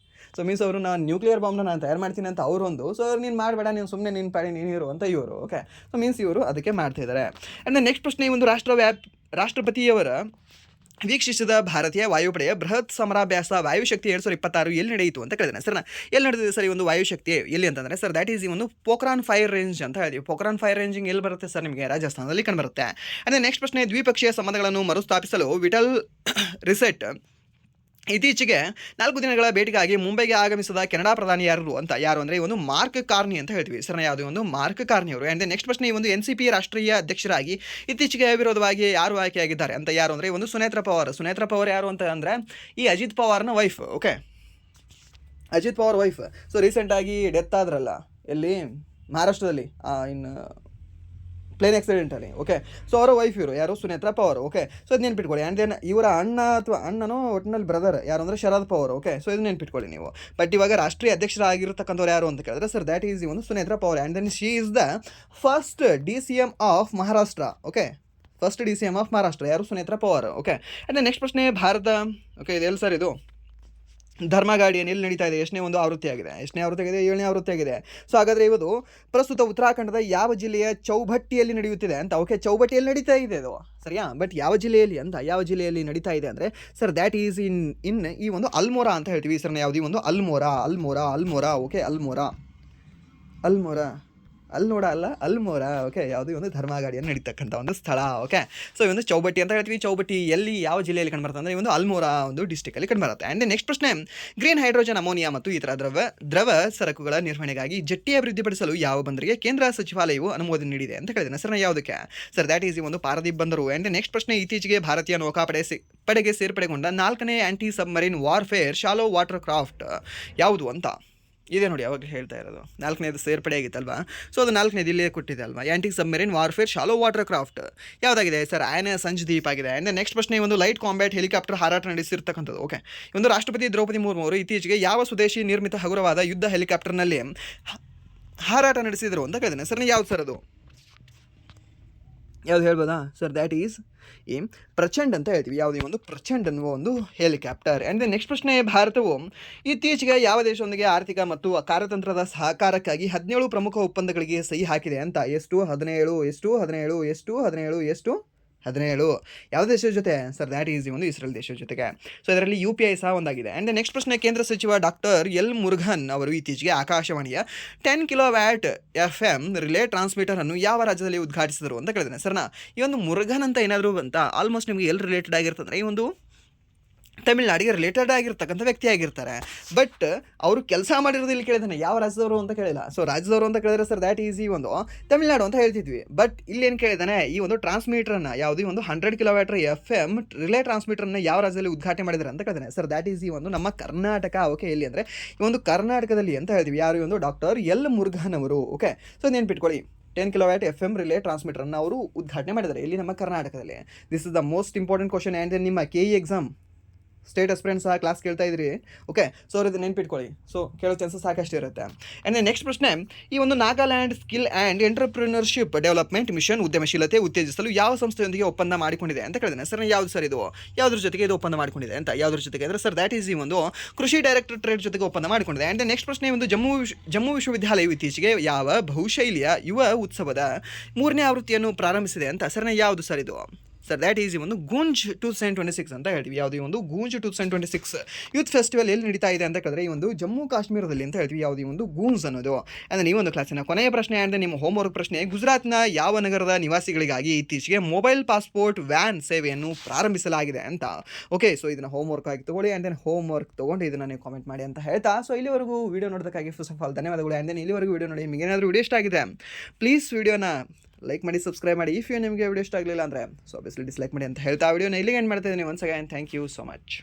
ಸೊ ಮೀನ್ಸ್ ಅವರು ನಾನು ನ್ಯೂಕ್ಲಿಯರ್ ಬಾಂಬ್ನ ನಾನು ತಯಾರು ಮಾಡ್ತೀನಿ ಅಂತ ಅವರೊಂದು, ಸೊ ನೀನು ಮಾಡಬೇಡ, ನೀನು ಸುಮ್ಮನೆ ನಿನ್ನ ಪಾಡಿ ನೀನು ಇರು ಅಂತ ಇವರು. ಓಕೆ, ಸೊ ಮೀನ್ಸ್ ಇವರು ಅದಕ್ಕೆ ಮಾಡ್ತಿದ್ದಾರೆ. ಆ್ಯಂಡ್ ದೆನ್ ನೆಕ್ಸ್ಟ್ ಪ್ರಶ್ನೆ, ಒಂದು ರಾಷ್ಟ್ರಪತಿಯವರ ವೀಕ್ಷಿಸಿದ ಭಾರತೀಯ ವಾಯುಪಡೆಯ ಬೃಹತ್ ಸಮರಾಭ್ಯಾಸ ವಾಯುಶಕ್ತಿ 2026 ಎಲ್ಲಿ ನಡೆಯಿತು ಅಂತ ಕೇಳಿದ್ದೇನೆ ಸರ್. ಎಲ್ಲಿ ನಡೆದಿದೆ ಸರ್ ಈ ಒಂದು ವಾಯುಶಕ್ತಿ? ಎಲ್ಲಿ ಅಂತಂದರೆ ಸರ್ ದ್ಯಾಟ್ ಈಸ್ ಈ ಒಂದು ಪೋಖ್ರಾನ್ ಫೈರ್ ರೇಂಜ್ ಅಂತ ಹೇಳ್ತೀವಿ. ಪೋಖ್ರಾನ್ ಫೈರ್ ರೇಂಜಿಂಗ್ ಎಲ್ಲಿ ಬರುತ್ತೆ ಸರ್? ನಿಮಗೆ ರಾಜಸ್ಥಾನದಲ್ಲಿ ಕಂಡುಬರುತ್ತೆ. ಅದೇ ನೆಕ್ಸ್ಟ್ ಪ್ರಶ್ನೆ, ದ್ವಿಪಕ್ಷೀಯ ಸಂಬಂಧಗಳನ್ನು ಮರುಸ್ಥಾಪಿಸಲು ವಿಠಲ್ ರಿಸೆಟ್ ಇತ್ತೀಚೆಗೆ 4 ದಿನಗಳ ಭೇಟಿಗಾಗಿ ಮುಂಬೈಗೆ ಆಗಮಿಸಿದ ಕೆನಡಾ ಪ್ರಧಾನಿ ಯಾರು ಅಂದರೆ ಈ ಒಂದು ಮಾರ್ಕ್ ಕಾರ್ನಿ ಅಂತ ಹೇಳ್ತೀವಿ ಸರ್. ಯಾವುದು? ಒಂದು ಮಾರ್ಕ್ ಕಾರ್ನಿ ಅವರು. ಆ್ಯಂಡ್ ನೆಕ್ಸ್ಟ್ ಪ್ರಶ್ನೆ, ಈ ಒಂದು NCP ರಾಷ್ಟ್ರೀಯ ಅಧ್ಯಕ್ಷರಾಗಿ ಇತ್ತೀಚೆಗೆ ವಿರೋಧವಾಗಿ ಯಾರು ಆಯ್ಕೆಯಾಗಿದ್ದಾರೆ ಅಂತ. ಯಾರು ಅಂದರೆ ಒಂದು ಸುನೇತ್ರಾ ಪವಾರ್ ಯಾರು ಅಂತ ಅಂದರೆ ಈ ಅಜಿತ್ ಪವಾರ್ನ wife. Okay, Ajit Pawar wife. So ರೀಸೆಂಟಾಗಿ ಡೆತ್ ಆದ್ರಲ್ಲ ಎಲ್ಲಿ, ಮಹಾರಾಷ್ಟ್ರದಲ್ಲಿ ಇನ್ನು ಪ್ಲೇನ್ ಆಕ್ಸಿಡೆಂಟಲ್ಲಿ. ಓಕೆ, ಸೊ ಅವರ ವೈಫ್ ಇವರು ಯಾರು? ಸುನೇತ್ರಾ ಪವಾರ್. ಓಕೆ, ಸೊ ಇದು ನೆನ್ಪಿಟ್ಕೊಳ್ಳಿ. ಆ್ಯಂಡ್ ದೆನ್ ಇವರ ಅಣ್ಣ ಅಥವಾ ಅಣ್ಣನೋ ಒಟ್ಟಿನಲ್ಲಿ ಬ್ರದರ್ ಯಾರು ಅಂದರೆ ಶರದ್ ಪವಾರ್. ಓಕೆ, ಸೊ ಇದು ನೆನ್ಪಿಟ್ಕೊಳ್ಳಿ ನೀವು. ಬಟ್ ಇವಾಗ ರಾಷ್ಟ್ರೀಯ ಅಧ್ಯಕ್ಷರಾಗಿರ್ತಕ್ಕಂಥವ್ರು ಯಾರು ಅಂತ ಕೇಳಿದ್ರೆ ಸರ್ ದ್ಯಾಟ್ ಈಸ್ ಒಂದು Sunetra Pawar. And then she is the first DCM of Maharashtra. Okay, first DCM of Maharashtra ಯಾರು? Sunetra Pawar. Okay, and then next ಪ್ರಶ್ನೆ, ಭಾರತ. ಓಕೆ, ಇದು ಎಲ್ಲಿ ಸರ್? ಇದು ಧರ್ಮ ಗಾರ್ಡಿಯನ್ ಎಲ್ಲಿ ನಡೀತಾ ಇದೆ? ಎಷ್ಟನೇ ಒಂದು ಆವೃತ್ತಿ ಆಗಿದೆ? 7ನೇ ಆವೃತ್ತಿ ಆಗಿದೆ. ಸೊ ಹಾಗಾದರೆ ಇವತ್ತು ಪ್ರಸ್ತುತ ಉತ್ತರಾಖಂಡದ ಯಾವ ಜಿಲ್ಲೆಯ ಚೌಬಟ್ಟಿಯಲ್ಲಿ ನಡೆಯುತ್ತಿದೆ ಅಂತ. ಓಕೆ, ಚೌಬಟ್ಟಿಯಲ್ಲಿ ನಡೀತಾ ಇದೆ ಅದು ಸರಿಯಾ, ಬಟ್ ಯಾವ ಜಿಲ್ಲೆಯಲ್ಲಿ ನಡೀತಾ ಇದೆ ಅಂದರೆ ಸರ್ ದ್ಯಾಟ್ ಈಸ್ ಇನ್ ಈ ಒಂದು ಅಲ್ಮೋರಾ ಅಂತ ಹೇಳ್ತೀವಿ ಸರ್. ಯಾವುದು? ಒಂದು ಅಲ್ಮೋರಾ. ಓಕೆ, ಅಲ್ಮೋರಾ. ಓಕೆ, ಯಾವುದು? ಒಂದು ಧರ್ಮಗಾಡಿಯನ್ನು ನಡೀತಕ್ಕಂಥ ಒಂದು ಸ್ಥಳ. ಓಕೆ, ಸೊ ಈ ಒಂದು ಚೌಬಟ್ಟಿ ಅಂತ ಹೇಳ್ತೀವಿ. ಚೌಬಟ್ಟಿ ಎಲ್ಲಿ ಯಾವ ಜಿಲ್ಲೆಯಲ್ಲಿ ಕಂಡುಬರುತ್ತೆ ಅಂದರೆ ಈ ಒಂದು ಅಲ್ಮೋರಾ ಒಂದು ಡಿಸ್ಟಿಕಲ್ಲಿ ಕಂಡುಬರುತ್ತೆ. ಆ್ಯಂಡ್ ನೆಕ್ಸ್ಟ್ ಪ್ರಶ್ನೆ, ಗ್ರೀನ್ ಹೈಡ್ರೋಜನ್, ಅಮೋನಿಯಾ ಮತ್ತು ಇತರ ದ್ರವ ಸರಕುಗಳ ನಿರ್ವಹಣೆಗಾಗಿ ಜೆಟ್ಟಿ ಅಭಿವೃದ್ಧಿಪಡಿಸಲು ಯಾವ ಬಂದರಿಗೆ ಕೇಂದ್ರ ಸಚಿವಾಲಯವು ಅನುಮೋದನೆ ನೀಡಿದೆ ಅಂತ ಕೇಳಿದ್ದೇನೆ ಸರ್. ಯಾವುದಕ್ಕೆ ಸರ್? ದ್ಯಾಟ್ ಈಸ್ ಒಂದು ಪಾರದೀಪ್ ಬಂದರು. ಆ್ಯಂಡ್ ನೆಕ್ಸ್ಟ್ ಪ್ರಶ್ನೆ, ಇತ್ತೀಚೆಗೆ ಭಾರತೀಯ ನೌಕಾಪಡೆಗೆ ಸೇರ್ಪಡೆಗೊಂಡ 4ನೇ anti submarine warfare shallow water craft ಯಾವುದು ಅಂತ. ಇದೇ ನೋಡಿ ಅವಾಗ ಹೇಳ್ತಾ ಇರೋದು, 4ನೇದು ಸೇರ್ಪಡೆ ಆಗಿತ್ತಲ್ವಾ. ಸೊ ಅದು 4ನೇದು ಇಲ್ಲೇ ಕೊಟ್ಟಿದೆ ಅಲ್ವಾ, anti submarine warfare shallow water craft ಯಾವುದಾಗಿದೆ ಸರ್? ಸಂಜದೀಪ್ ಆಗಿದೆ. ಆ್ಯಂಡ್ ನೆಕ್ಸ್ಟ್ ಪ್ರಶ್ನೆ, ಒಂದು ಲೈಟ್ ಕಾಂಬ್ಯಾಟ್ ಹೆಲಿಕಾಪ್ಟರ್ ಹಾರಾಟ ನಡೆಸಿರ್ತಕ್ಕಂಥದ್ದು. ಓಕೆ, ಒಂದು ರಾಷ್ಟ್ರಪತಿ ದ್ರೌಪದಿ ಮುರ್ಮು ಅವರು ಇತ್ತೀಚೆಗೆ ಯಾವ ಸ್ವದೇಶಿ ನಿರ್ಮಿತ ಹಗುರವಾದ ಯುದ್ಧ ಹೆಲಿಕಾಪ್ಟರ್ನಲ್ಲಿ ಹಾರಾಟ ನಡೆಸಿದರು ಅಂತ ಕೇಳಿದ್ದಾನೆ. ಸರ್ ಯಾವ್ದು ಸರ್ ಅದು? ಯಾವ್ದು ಹೇಳ್ಬೋದಾ ಸರ್? ದ್ಯಾಟ್ ಈಸ್ ಈ ಪ್ರಚಂಡ್ ಅಂತ ಹೇಳ್ತೀವಿ. ಯಾವುದೇ ಒಂದು ಪ್ರಚಂಡ್ ಅನ್ನುವ ಒಂದು ಹೆಲಿಕಾಪ್ಟರ್. ಆ್ಯಂಡ್ ನೆಕ್ಸ್ಟ್ ಪ್ರಶ್ನೆ, ಭಾರತವು ಇತ್ತೀಚೆಗೆ ಯಾವ ದೇಶದೊಂದಿಗೆ ಆರ್ಥಿಕ ಮತ್ತು ಕಾರ್ಯತಂತ್ರದ ಸಹಕಾರಕ್ಕಾಗಿ 17 ಪ್ರಮುಖ ಒಪ್ಪಂದಗಳಿಗೆ ಸಹಿ ಹಾಕಿದೆ ಅಂತ? ಎಷ್ಟು? 17. ಎಷ್ಟು? 17. ಎಷ್ಟು? 17. ಎಷ್ಟು? 17. ಯಾವ ದೇಶದ ಜೊತೆ ಸರ್? ದ್ಯಾಟ್ ಈಸ್ ಒಂದು ಇಸ್ರೇಲ್ ದೇಶದ ಜೊತೆಗೆ. ಸೊ ಇದರಲ್ಲಿ UPI ಸಹ ಒಂದಾಗಿದೆ. ಆ್ಯಂಡ್ ನೆಕ್ಸ್ಟ್ ಪ್ರಶ್ನೆ, ಕೇಂದ್ರ ಸಚಿವ ಡಾಕ್ಟರ್ ಎಲ್ ಮುರುಘನ್ ಅವರು ಇತ್ತೀಚೆಗೆ ಆಕಾಶವಾಣಿಯ 10 ಕಿಲೋವ್ಯಾಟ್ FM ರಿಲೇ ಟ್ರಾನ್ಸ್ಮಿಟರ್ ಅನ್ನು ಯಾವ ರಾಜ್ಯದಲ್ಲಿ ಉದ್ಘಾಟಿಸಿದರು ಅಂತ ಕೇಳಿದ್ದೇನೆ. ಸರ್ನಾ ಈ ಒಂದು ಮುರುಘನ್ ಅಂತ ಏನಾದರೂ ಅಂತ ಆಲ್ಮೋಸ್ಟ್ ನಿಮಗೆ ಎಲ್ಲಿ ರಿಲೇಟೆಡ್ ಆಗಿರ್ತಂದ್ರೆ ಈ ಒಂದು ತಮಿಳ್ನಾಡಿಗೆ ರಿಲೇಟೆಡ್ ಆಗಿರ್ತಕ್ಕಂಥ ವ್ಯಕ್ತಿ ಆಗಿರ್ತಾರೆ. ಬಟ್ ಅವರು ಕೆಲಸ ಮಾಡಿರೋದು ಇಲ್ಲಿ ಕೇಳಿದಾನೆ ಯಾವ ರಾಜ್ಯದವರು ಅಂತ ಕೇಳಿಲ್ಲ. ಸೊ ರಾಜ್ಯದವರು ಅಂತ ಕೇಳಿದ್ರೆ ಸರ್ ದ್ಯಾಟ್ ಈಸ್ ಒಂದು ತಮಿಳ್ನಾಡು ಅಂತ ಹೇಳ್ತಿದ್ವಿ. ಬಟ್ ಇಲ್ಲಿ ಏನು ಕೇಳಿದಾನೆ, ಈ ಒಂದು ಟ್ರಾನ್ಸ್ಮೀಟರ್ನ ಯಾವುದು ಒಂದು 100 ಕಿಲೋವ್ಯಾಟ್ FM ರಿಲೇ ಟ್ರಾನ್ಸ್ಮೀಟರ್ನ ಯಾವ ರಾಜ್ಯದಲ್ಲಿ ಉದ್ಘಾಟನೆ ಮಾಡಿದ್ದಾರೆ ಅಂತ ಕೇಳಿದಾನೆ. ಸರ್ ದ್ಯಾಟ್ ಈಸ್ ಒಂದು ನಮ್ಮ ಕರ್ನಾಟಕ. ಓಕೆ, ಎಲ್ಲಿ ಅಂದರೆ ಈ ಒಂದು ಕರ್ನಾಟಕದಲ್ಲಿ ಅಂತ ಹೇಳ್ತೀವಿ. ಯಾರು? ಒಂದು ಡಾಕ್ಟರ್ ಎಲ್ ಮುರುಘನ್ ಅವರು. ಓಕೆ, ಸೊ ನೆನ್ಪಿಟ್ಕೊಳ್ಳಿ, 10 ಕಿಲೋವ್ಯಾಟ್ FM ರಿಲೇ ಟ್ರಾನ್ಸ್ಮಿಟರ್ನ ಅವರು ಉದ್ಘಾಟನೆ ಮಾಡಿದ್ದಾರೆ ಇಲ್ಲಿ ನಮ್ಮ ಕರ್ನಾಟಕದಲ್ಲಿ. This is the most important question. And ನಿಮ್ಮ KE ಎಕ್ಸಾಮ್ ಸ್ಟೇಟ್ ಅಸ್ಪಿರೆಂಟ್ಸ್ ಸಹ ಕ್ಲಾಸ್ ಕೇಳ್ತಾ ಇದ್ರಿ. ಓಕೆ, ಸೊ ಅವ್ರದ್ದು ನೆನ್ಪಿಟ್ಕೊಳ್ಳಿ. ಸೊ ಕೇಳೋ ಚಾನ್ಸಸ್ ಸಾಕಷ್ಟು ಇರುತ್ತೆ. ಆ್ಯಂಡ್ ನೆಕ್ಸ್ಟ್ ಪ್ರಶ್ನೆ, ಈ ಒಂದು Nagaland skill and entrepreneurship development mission ಉದ್ಯಮಶೀಲತೆ ಉತ್ತೇಜಿಸಲು ಯಾವ ಸಂಸ್ಥೆಯೊಂದಿಗೆ ಒಪ್ಪಂದ ಮಾಡಿಕೊಂಡಿದೆ ಅಂತ ಕೇಳಿದ್ದೇನೆ. ಸರ್ ಯಾವ್ದು ಸರ್ ಇದು? ಯಾವುದ್ರ ಜೊತೆಗೆ ಇದು ಒಪ್ಪಂದ ಮಾಡಿಕೊಂಡಿದೆ ಅಂತ? ಯಾವುದ್ರ ಜೊತೆಗೆ ಅಂದರೆ ಸರ್ ದ್ಯಾಟ್ ಈಸ್ ಈ ಒಂದು ಕೃಷಿ ಡೈರೆಕ್ಟರೇಟ್ ಜೊತೆಗೆ ಒಪ್ಪಂದ ಮಾಡಿಕೊಂಡಿದೆ. ಆ್ಯಂಡ್ ನೆಕ್ಸ್ಟ್ ಪ್ರಶ್ನೆ, ಒಂದು ಜಮ್ಮು ವಿಶ್ವವಿದ್ಯಾಲಯವು ಇತ್ತೀಚೆಗೆ ಯಾವ ಬಹುಶೈಲಿಯ ಯುವ ಉತ್ಸವದ 3ನೇ ಆವೃತ್ತಿಯನ್ನು ಪ್ರಾರಂಭಿಸಿದೆ ಅಂತ? ಸರ್ ಯಾವುದು ಸರ್ ಇದು? ಸರ್ ದ್ಯಾಟ್ ಈಸ್ ಒಂದು ಗೂಂಜ್ 2026 ಅಂತ ಹೇಳ್ತೀವಿ. ಯಾವುದೇ ಒಂದು ಗೂಂಜ್ 2026 ಯೂತ್ ಫೆಸ್ಟಿವಲ್ ಎಲ್ಲಿ ನಡೀತಾ ಇದೆ ಅಂತ ಕೇಳಿದ್ರೆ ಈ ಒಂದು ಜಮ್ಮು ಕಾಶ್ಮೀರದಲ್ಲಿ ಅಂತ ಹೇಳ್ತೀವಿ. ಯಾವುದೇ ಒಂದು ಗೂಂಜ್ ಅನ್ನೋದು. ಅಂದರೆ ಈ ಒಂದು ಕ್ಲಾಸಿನ ಕೊನೆಯ ಪ್ರಶ್ನೆ ಅಂದರೆ ನಿಮ್ಮ ಹೋಮ್ವರ್ಕ್ ಪ್ರಶ್ನೆ, ಗುಜರಾತ್ನ ಯಾವ ನಗರದ ನಿವಾಸಿಗಳಿಗಾಗಿ ಇತ್ತೀಚೆಗೆ ಮೊಬೈಲ್ ಪಾಸ್ಪೋರ್ಟ್ ವ್ಯಾನ್ ಸೇವೆಯನ್ನು ಪ್ರಾರಂಭಿಸಲಾಗಿದೆ ಅಂತ? ಓಕೆ, ಸೊ ಇದನ್ನು ಹೋಮ್ವರ್ಕ್ ಆಗಿ ತೊಗೊಳ್ಳಿ. ಆ್ಯಂಡ್ ದೆನ್ ಹೋಮ್ವರ್ಕ್ ತೊಗೊಂಡು ಇದನ್ನು ನೀವು ಕಾಮೆಂಟ್ ಮಾಡಿ ಅಂತ ಹೇಳ್ತಾ, ಸೊ ಇಲ್ಲಿವರೆಗೂ ವೀಡಿಯೋ ನೋಡೋದಕ್ಕಾಗಿ ಫಸ್ಟ್ ಆಫ್ ಆಲ್ ಧನ್ಯವಾದಗಳು. ಆ್ಯಂಡ್ ದೆನ್ ಇಲ್ಲಿವರೆಗೂ ವೀಡಿಯೋ ನೋಡಿ, ನಿಮಗೆ ಏನಾದರೂ ವೀಡಿಯೋ ಇಷ್ಟ ಆಗಿದೆ ಪ್ಲೀಸ್ ವೀಡಿಯೋನ ಲೈಕ್ ಮಾಡಿ, ಸಬ್ಸ್ಕ್ರೈಬ್ ಮಾಡಿ. ಇಫ್ ನಿಮಗೆ ವಿಡಿಯೋ ಇಷ್ಟ ಆಗಲಿಲ್ಲ ಅಂದರೆ ಸೊ ಆಬ್ವಿಯಸ್ಲಿ ಡಿಸ್ಲೈಕ್ ಮಾಡಿ ಅಂತ ಹೇಳ್ತಾ ವಿಡಿಯೋನ ಇಲ್ಲಿಗೆ ಎಂಡ್ ಮಾಡ್ತಾ ಇದ್ದೀನಿ. Once again thank you so much.